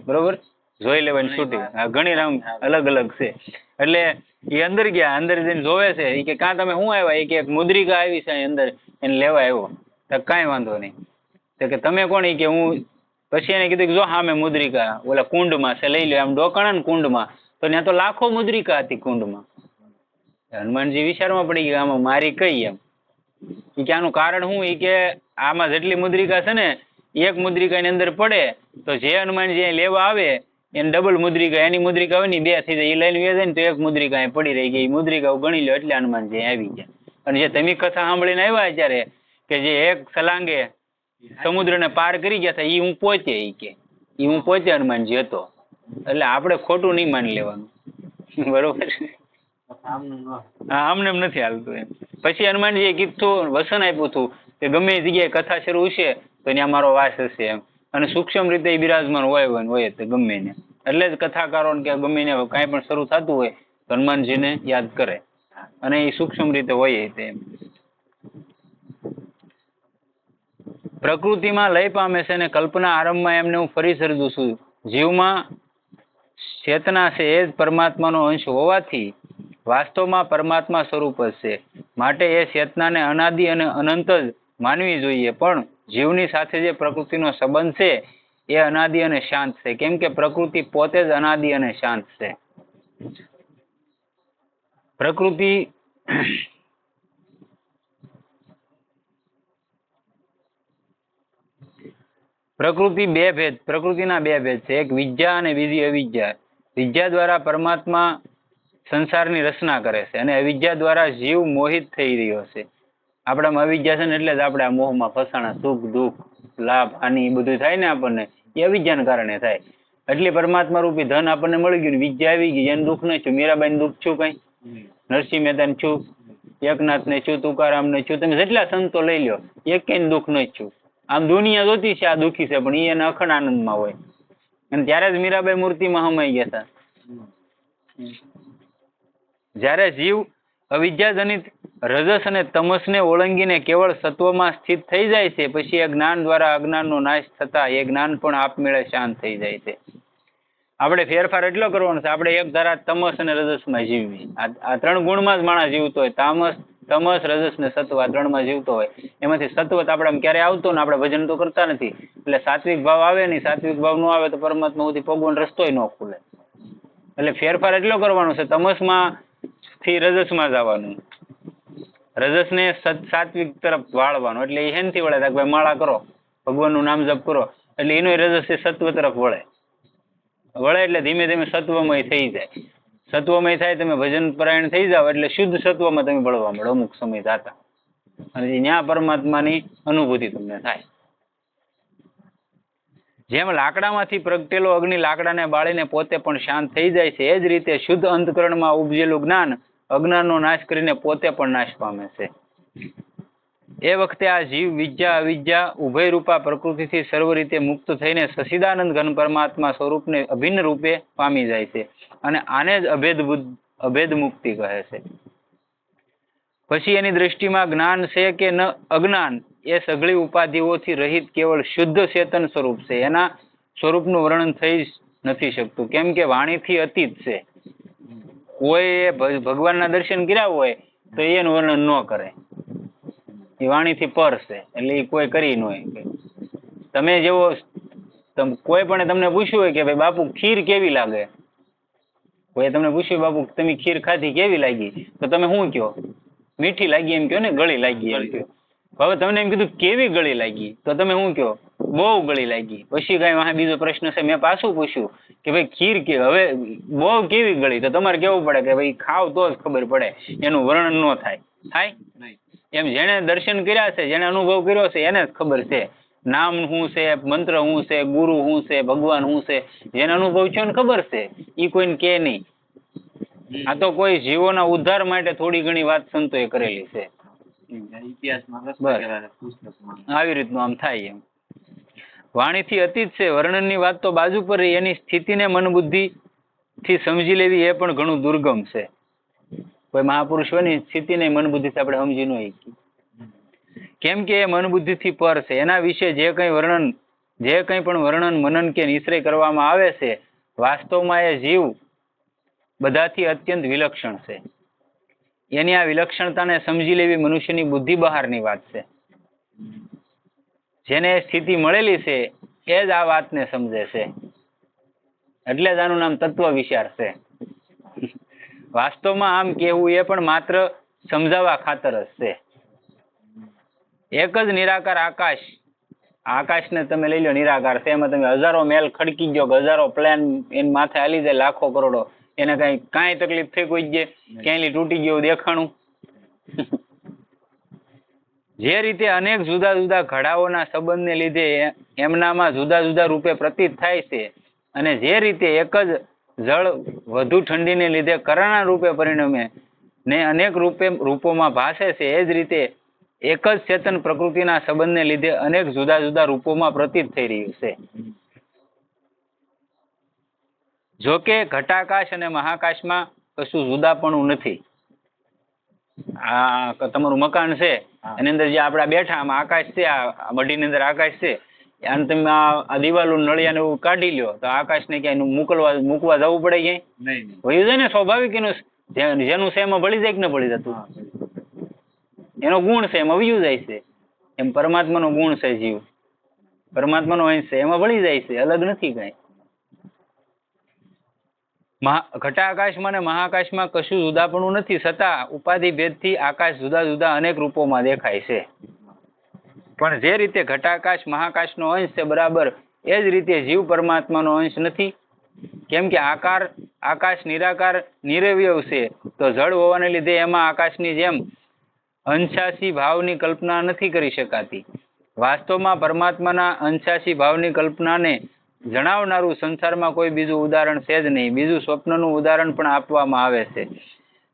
બરોબર, જોઈ લેવાની છૂટી. ઘણી રામ અલગ અલગ છે. એટલે એ અંદર ગયા, અંદર જઈને જોવે છે. એ કે કાં તમે શું આવ્યા? એ કે એક મુદ્રિકા આવી છે અંદર, એને લેવા આવ્યો. તો કાંઈ વાંધો નહીં. તો કે તમે કોણ? એ કે હું. પછી એને કીધું કે જો હા મેં મુદ્રિકા ઓલા કુંડમાં છે, લઈ લો. આમ ડોકાણા ને કુંડમાં, તો ત્યાં તો લાખો મુદ્રિકા હતી કુંડમાં. હનુમાનજી વિચારમાં પડી ગયા આમાં મારી કઈ એમ. એ કે આનું કારણ શું? એ કે આમાં જેટલી મુદ્રિકા છે ને, એક મુદ્રિકા એની અંદર પડે તો જે હનુમાનજી લેવા આવે એને ડબલ મુદ્રિકા, એની મુદ્રિકા હોય ને 2 થઈ જાય. એ લઈને વે જાય ને તો એક મુદ્રિકા એ પડી રહી ગઈ. મુદ્રિકાઓ ગણી લો એટલે હનુમાનજી આવી ગયા. અને જે તમે કથા સાંભળીને આવ્યા અત્યારે કે જે એક સલાંગે સમુદ્રને પાર કરી ગયા હતા, એ હું પહોંચે. એ કે એ હું પહોંચે હનુમાનજી હતો. એટલે આપણે ખોટું નહીં માની લેવાનું, બરોબર. હા આમને એમ નથી હાલતું એમ. પછી હનુમાનજીએ કીધું, વસન આપ્યું હતું કે ગમે એ જગ્યાએ કથા શરૂ હશે તો ત્યાં મારો વાસ હશે એમ. અને સૂક્ષ્મ રીતે બિરાજમાન હોય તો ગમે ને. એટલે જ કથાકારો કે ગમે ને કાંઈ પણ શરૂ થતું હોય તો હનુમાનજીને યાદ કરે, અને એ સૂક્ષ્મ રીતે હોય તેમ. પ્રકૃતિમાં લય પામે છે અને કલ્પના આરંભમાં એમને હું ફરી સર્જું છું. જીવમાં ચેતના છે એ જ પરમાત્માનો અંશ હોવાથી વાસ્તવમાં પરમાત્મા સ્વરૂપ જ છે. માટે એ ચેતનાને અનાદિ અને અનંત જ માનવી જોઈએ. પણ જીવની સાથે જે પ્રકૃતિનો સંબંધ છે એ અનાદિ અને શાંત છે, કેમ કે પ્રકૃતિ પોતે જ અનાદિ અને શાંત છે. પ્રકૃતિના બે ભેદ છે, એક વિદ્યા અને બીજી અવિદ્યા. વિદ્યા દ્વારા પરમાત્મા સંસારની રચના કરે છે અને અવિદ્યા દ્વારા જીવ મોહિત થઈ રહ્યો છે. આપણામાં અવિદ્યા છે ને એટલે જ આપણે આ મોહમાં ફસાણા. સુખ દુઃખ લાભ હાનિ બધું થાય ને આપણને, એ અવિદ્યાને કારણે થાય. એટલે પરમાત્મા રૂપી ધન આપણને મળી ગયું, વિદ્યા આવી ગઈ, એને દુઃખ નહીં છું. મીરાબાઈ દુઃખ છું કઈ? નરસિંહ મહેતાને છું, એકનાથ ને છું, તુકારામ ને છું, તમે જેટલા સંતો લઈ લો, એક કઈ દુઃખ નહીં છું. આમ દુનિયા જોતી છે આ દુઃખી છે, પણ એ એને અખંડ આનંદમાં હોય. અને ત્યારે જ મીરાબાઈ મૂર્તિમાં હમાઈ ગયા હતા. જ્યારે જીવ અવિદ્યાજનિત રજસ અને તમસને ઓળંગીને કેવળ સત્વમાં સ્થિત થઈ જાય છે, પછી એ જ્ઞાન દ્વારા અજ્ઞાનનો નાશ થતા એ જ્ઞાન પણ આપમેળે શાંત થઈ જાય છે. આપણે ફેરફાર એટલો કરવાનો છે, આપણે એક ધારા તમસ અને રજસમાં જીવવી. આ 3 ગુણમાં જ માણસ જીવતો હોય. તમસ, રજસ ને સત્વ, આ 3માં જીવતો હોય. એમાંથી સત્વ તો આપણે ક્યારે આવતો ને આપણે ભજન તો કરતા નથી. એટલે સાત્વિક ભાવ આવે નહીં. સાત્વિક ભાવ નો આવે તો પરમાત્મા સુધી પગવાનો રસ્તો ન ખુલે. એટલે ફેરફાર એટલો કરવાનો છે, તમસમાં થી રજસમાં જવાનું, રજસને સાત્વિક તરફ વાળવાનું. એટલે એ હેનથી વળે કે ભાઈ માળા કરો, ભગવાનનું નામ જપ કરો, એટલે એનો રજસ સત્વ તરફ વળે એટલે ધીમે ધીમે સત્વમય થઈ જાય. સત્વમય થાય, તમે ભજન પરાયણ થઈ જાઓ એટલે શુદ્ધ સત્વમાં તમે ભળવા મળો અમુક સમય જાતા, અને ત્યાં પરમાત્માની અનુભૂતિ તમને થાય. જેમ લાકડામાંથી પ્રગટેલો અગ્નિ લાકડાને બાળીને પોતે પણ શાંત થઈ જાય છે, એ જ રીતે શુદ્ધ અંતકરણમાં ઉપજેલું જ્ઞાન અજ્ઞાનનો નાશ કરીને પોતે પણ નાશ પામે છે. એ વખતે આ જીવ વિદ્યા અવિદ્યા ઉભય રૂપા પ્રકૃતિથી સર્વ રીતે મુક્ત થઈને સચિદાનંદ ઘન પરમાત્મા સ્વરૂપને અભિન્ન રૂપે પામી જાય છે, અને આને જ અભેદ મુક્તિ કહે છે. પછી એની દ્રષ્ટિમાં જ્ઞાન છે કે ન અજ્ઞાન, એ સઘળી ઉપાધિઓથી રહિત કેવળ શુદ્ધ ચેતન સ્વરૂપ છે. એના સ્વરૂપનું વર્ણન થઈ નથી શકતું, કેમ કે વાણીથી અતીત છે. કોઈ ભગવાનના દર્શન કર્યા હોય તો એનું વર્ણન ન કરે, એ વાણીથી પર છે, એટલે એ કોઈ કરી ન હોય. તમે જેવો કોઈ પણ તમને પૂછ્યું હોય કે ભાઈ બાપુ ખીર કેવી લાગે, કોઈ તમને પૂછ્યું બાપુ તમે ખીર ખાધી કેવી લાગી, તો તમે શું કહો? મીઠી લાગી એમ કહો ને, ગળી લાગી એમ કહો. હવે તમને એમ કીધું કેવી ગળી લાગી, તો તમે શું કહો? બહુ ગળી લાગી. પછી કઈ વાહ બીજો પ્રશ્ન છે, મેં પાછું પૂછ્યું કે ભાઈ ખીર કે હવે બહુ કેવી ગળી, તો તમારે કેવું પડે કે ભાઈ ખાવ તો જ ખબર પડે, એનું વર્ણન ન થાય. નહીં. એમ જેને દર્શન કર્યા છે, જેને અનુભવ કર્યો છે, એને જ ખબર છે નામ શું છે, મંત્ર શું છે, ગુરુ શું છે, ભગવાન શું છે. જેને અનુભવ છે ને ખબર છે, એ કોઈને કે નહીં. આ તો કોઈ જીવોના ઉદ્ધાર માટે થોડી ઘણી વાત સંતોએ કરેલી છે. આવી રીતનું આમ થાય. એમ વાણીથી અતીત છે, વર્ણનની વાત તો બાજુ પર રહી, એની સ્થિતિને મન બુદ્ધિ થી સમજી લેવી એ પણ ઘણું દુર્ગમ છે. કોઈ મહાપુરુષ હોય ને સ્થિતિને મન બુદ્ધિથી આપણે સમજી ન શકીએ, કેમ કે એ મન બુદ્ધિથી પર છે. એના વિશે જે કંઈ પણ વર્ણન મનન કે નિશ્ચય કરવામાં આવે છે, વાસ્તવમાં એ જીવ બધાથી અત્યંત વિલક્ષણ છે. એની આ વિલક્ષણતાને સમજી લેવી મનુષ્યની બુદ્ધિ બહારની વાત છે. જેને સ્થિતિ મળેલી છે એ જ આ વાતને સમજે છે, એટલે જ આનું નામ તત્વ વિચાર છે. વાસ્તવમાં આમ કહેવું એ પણ માત્ર સમજાવવા ખાતર જ છે. એક જ નિરાકાર આકાશને તમે લઈ લો, નિરાકાર છે. એમાં તમે હજારો મેલ ખડકી ગયો, હજારો પ્લેન એની માથે હાલી જાય, લાખો કરોડો, એને કાંઈ તકલીફ થઈ કોઈ જ ક્યાંય તૂટી ગયો દેખાણું? જે રીતે અનેક જુદા જુદા ઘડાઓના સંબંધને લીધે એમનામાં જુદા જુદા રૂપે પ્રતીત થાય છે, અને જે રીતે એક જ જળ વધુ ઠંડીને લીધે કરાના રૂપે પરિણમે ને અનેક રૂપોમાં ભાસે છે, એ જ રીતે એક જ ચેતન પ્રકૃતિના સંબંધને લીધે અનેક જુદા જુદા રૂપોમાં પ્રતીત થઈ રહ્યું છે. જોકે ઘટાકાશ અને મહાકાશમાં કશું જુદાપણું નથી. આ તમારું મકાન છે, એની અંદર જે આપડા બેઠા આમાં આકાશ છે, આ મઢીની અંદર આકાશ છે, અને તમે આ દિવાલો નળિયાને એવું કાઢી લ્યો તો આકાશને ક્યાંય મૂકવા જવું પડે ક્યાંય નહીં. વયું જાય ને, સ્વાભાવિક. એનું જેનું છે એમાં ભળી જાય કે ન ભળી જતું? એનો ગુણ છે એમાં વયું જાય છે. એમ પરમાત્માનો ગુણ છે, જીવ પરમાત્માનો અંશ છે, એમાં ભળી જાય છે, અલગ નથી કઈ. ઘટાકાશમાં અને મહાકાશમાં કશું જુદાપણું નથી, છતાં ઉપાધિ ભેદથી આકાશ જુદા જુદા અનેક રૂપોમાં દેખાય છે. પણ જે રીતે ઘટાકાશ મહાકાશનો અંશ છે બરાબર, એ જ રીતે જીવ પરમાત્માનો અંશ નથી. કેમ કે આકાશ નિરાકાર નિરવયવ છે, તો જળ હોવાને લીધે એમાં આકાશની જેમ અંશાસી ભાવની કલ્પના નથી કરી શકાતી. વાસ્તવમાં પરમાત્માના અંશાસી ભાવની કલ્પનાને જણાવનારું સંસારમાં કોઈ બીજું ઉદાહરણ છે જ નહીં. બીજું સ્વપ્નનું ઉદાહરણ પણ આપવામાં આવે છે.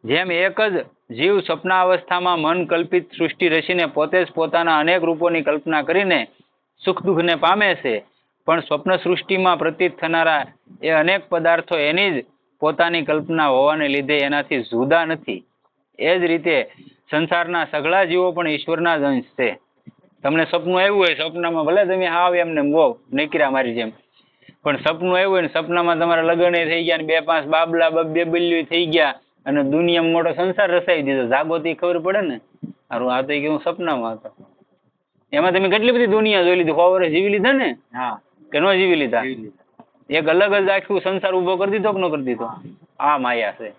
જેમ એક જ જીવ સ્વપ્નાવસ્થામાં મન કલ્પિત સૃષ્ટિ રચીને પોતે જ પોતાના અનેક રૂપોની કલ્પના કરીને સુખ દુઃખને પામે છે, પણ સ્વપ્ન સૃષ્ટિમાં પ્રતીત થનારા એ અનેક પદાર્થો એની જ પોતાની કલ્પના હોવાને લીધે એનાથી જુદા નથી. એ જ રીતે સંસારના સઘળા જીવો પણ ઈશ્વરના જ અંશ છે. તમને સપનું આવ્યું હોય, સપનામાં ભલે તમે હાવ એમને ગો નીકળ્યા મારી જેમ, પણ સપનું આવ્યું હોય ને સપનામાં તમારા લગ્ન થઈ ગયા ને 2-5 બાબલા બે બિલ્લી થઈ ગયા અને દુનિયામાં મોટો સંસાર રસાઈ દીધો, જાગોતી ખબર પડે ને હારું આ તો કે હું સપનામાં હતો. એમાં તમે કેટલી બધી દુનિયા જોઈ લીધી, 100 વર્ષ જીવી લીધા ને કે ન જીવી લીધા? એક અલગ જ આખું સંસાર ઉભો કરી દીધો કે ન કરી દીધો? આ માયા છે.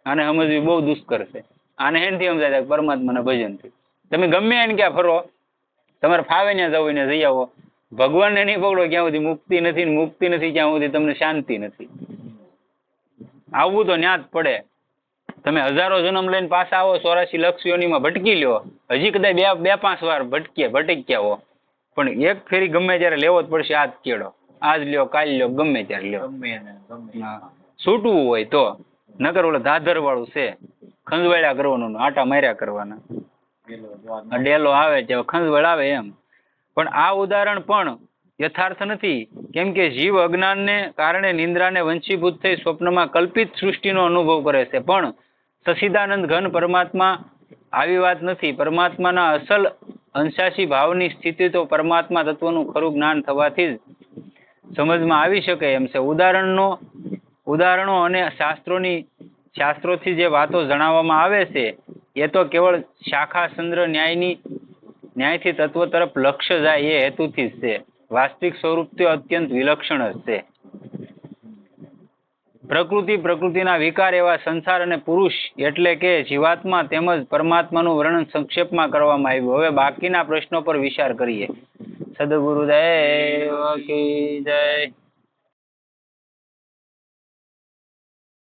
આને સમજવી બહુ દુષ્કર છે. આને હેનથી સમજાય પરમાત્માના ભજનથી. તમે ગમે એને ક્યાં ફરો, તમારે ફાવે ત્યાં જવું ને જઈ આવો, ભગવાનને નહીં પકડો ક્યાં સુધી મુક્તિ નથી, મુક્તિ નથી ત્યાં સુધી તમને શાંતિ નથી. આવવું તો ન્યા જ પડે. તમે હજારો જન્મ લઈને પાછા આવો, 84 લાખ યોનીમાં ભટકી લ્યો, હજી કદાચ 2-5 વાર ભટક્યા હો, પણ એક ફેરી ગમે ત્યારે લેવો જ પડશે. આ જ કેળો આજ લ્યો, કાલ લ્યો, ગમે ત્યારે લ્યો. છૂટવું હોય તો, નકર ઓલો ધાધર વાળું છે, ખંજવાળ્યા કરવાનું, આટા માર્યા કરવાના. ડેલો આવે ત્યાં ખંજવાળ આવે એમ. પણ આ ઉદાહરણ પણ યથાર્થ નથી, કેમ કે જીવ અજ્ઞાનને કારણે નિંદ્રાને વંશીભૂત થઈ સ્વપ્નમાં કલ્પિત સૃષ્ટિનો અનુભવ કરે છે. પણ સચ્ચિદાનંદ ઘન પરમાત્મા આવી વાત નથી. પરમાત્માના અસલ અંશાસી ભાવની સ્થિતિ તો પરમાત્મા તત્વનું ખરું જ્ઞાન થવાથી જ સમજમાં આવી શકે એમ છે. ઉદાહરણો અને શાસ્ત્રોથી જે વાતો જણાવવામાં આવે છે એ તો કેવળ શાખા ચંદ્ર ન્યાયથી તત્વ તરફ લક્ષ્ય જાય એ હેતુથી જ છે. વાસ્તવિક સ્વરૂપ તો અત્યંત વિલક્ષણ જ છે. પ્રકૃતિના વિકાર એવા સંસાર અને પુરુષ એટલે કે જીવાત્મા તેમજ પરમાત્માનું વર્ણન સંક્ષેપમાં કરવામાં આવ્યું. હવે બાકીના પ્રશ્નો પર વિચાર કરીએ. સદગુરુદેવ કી જય.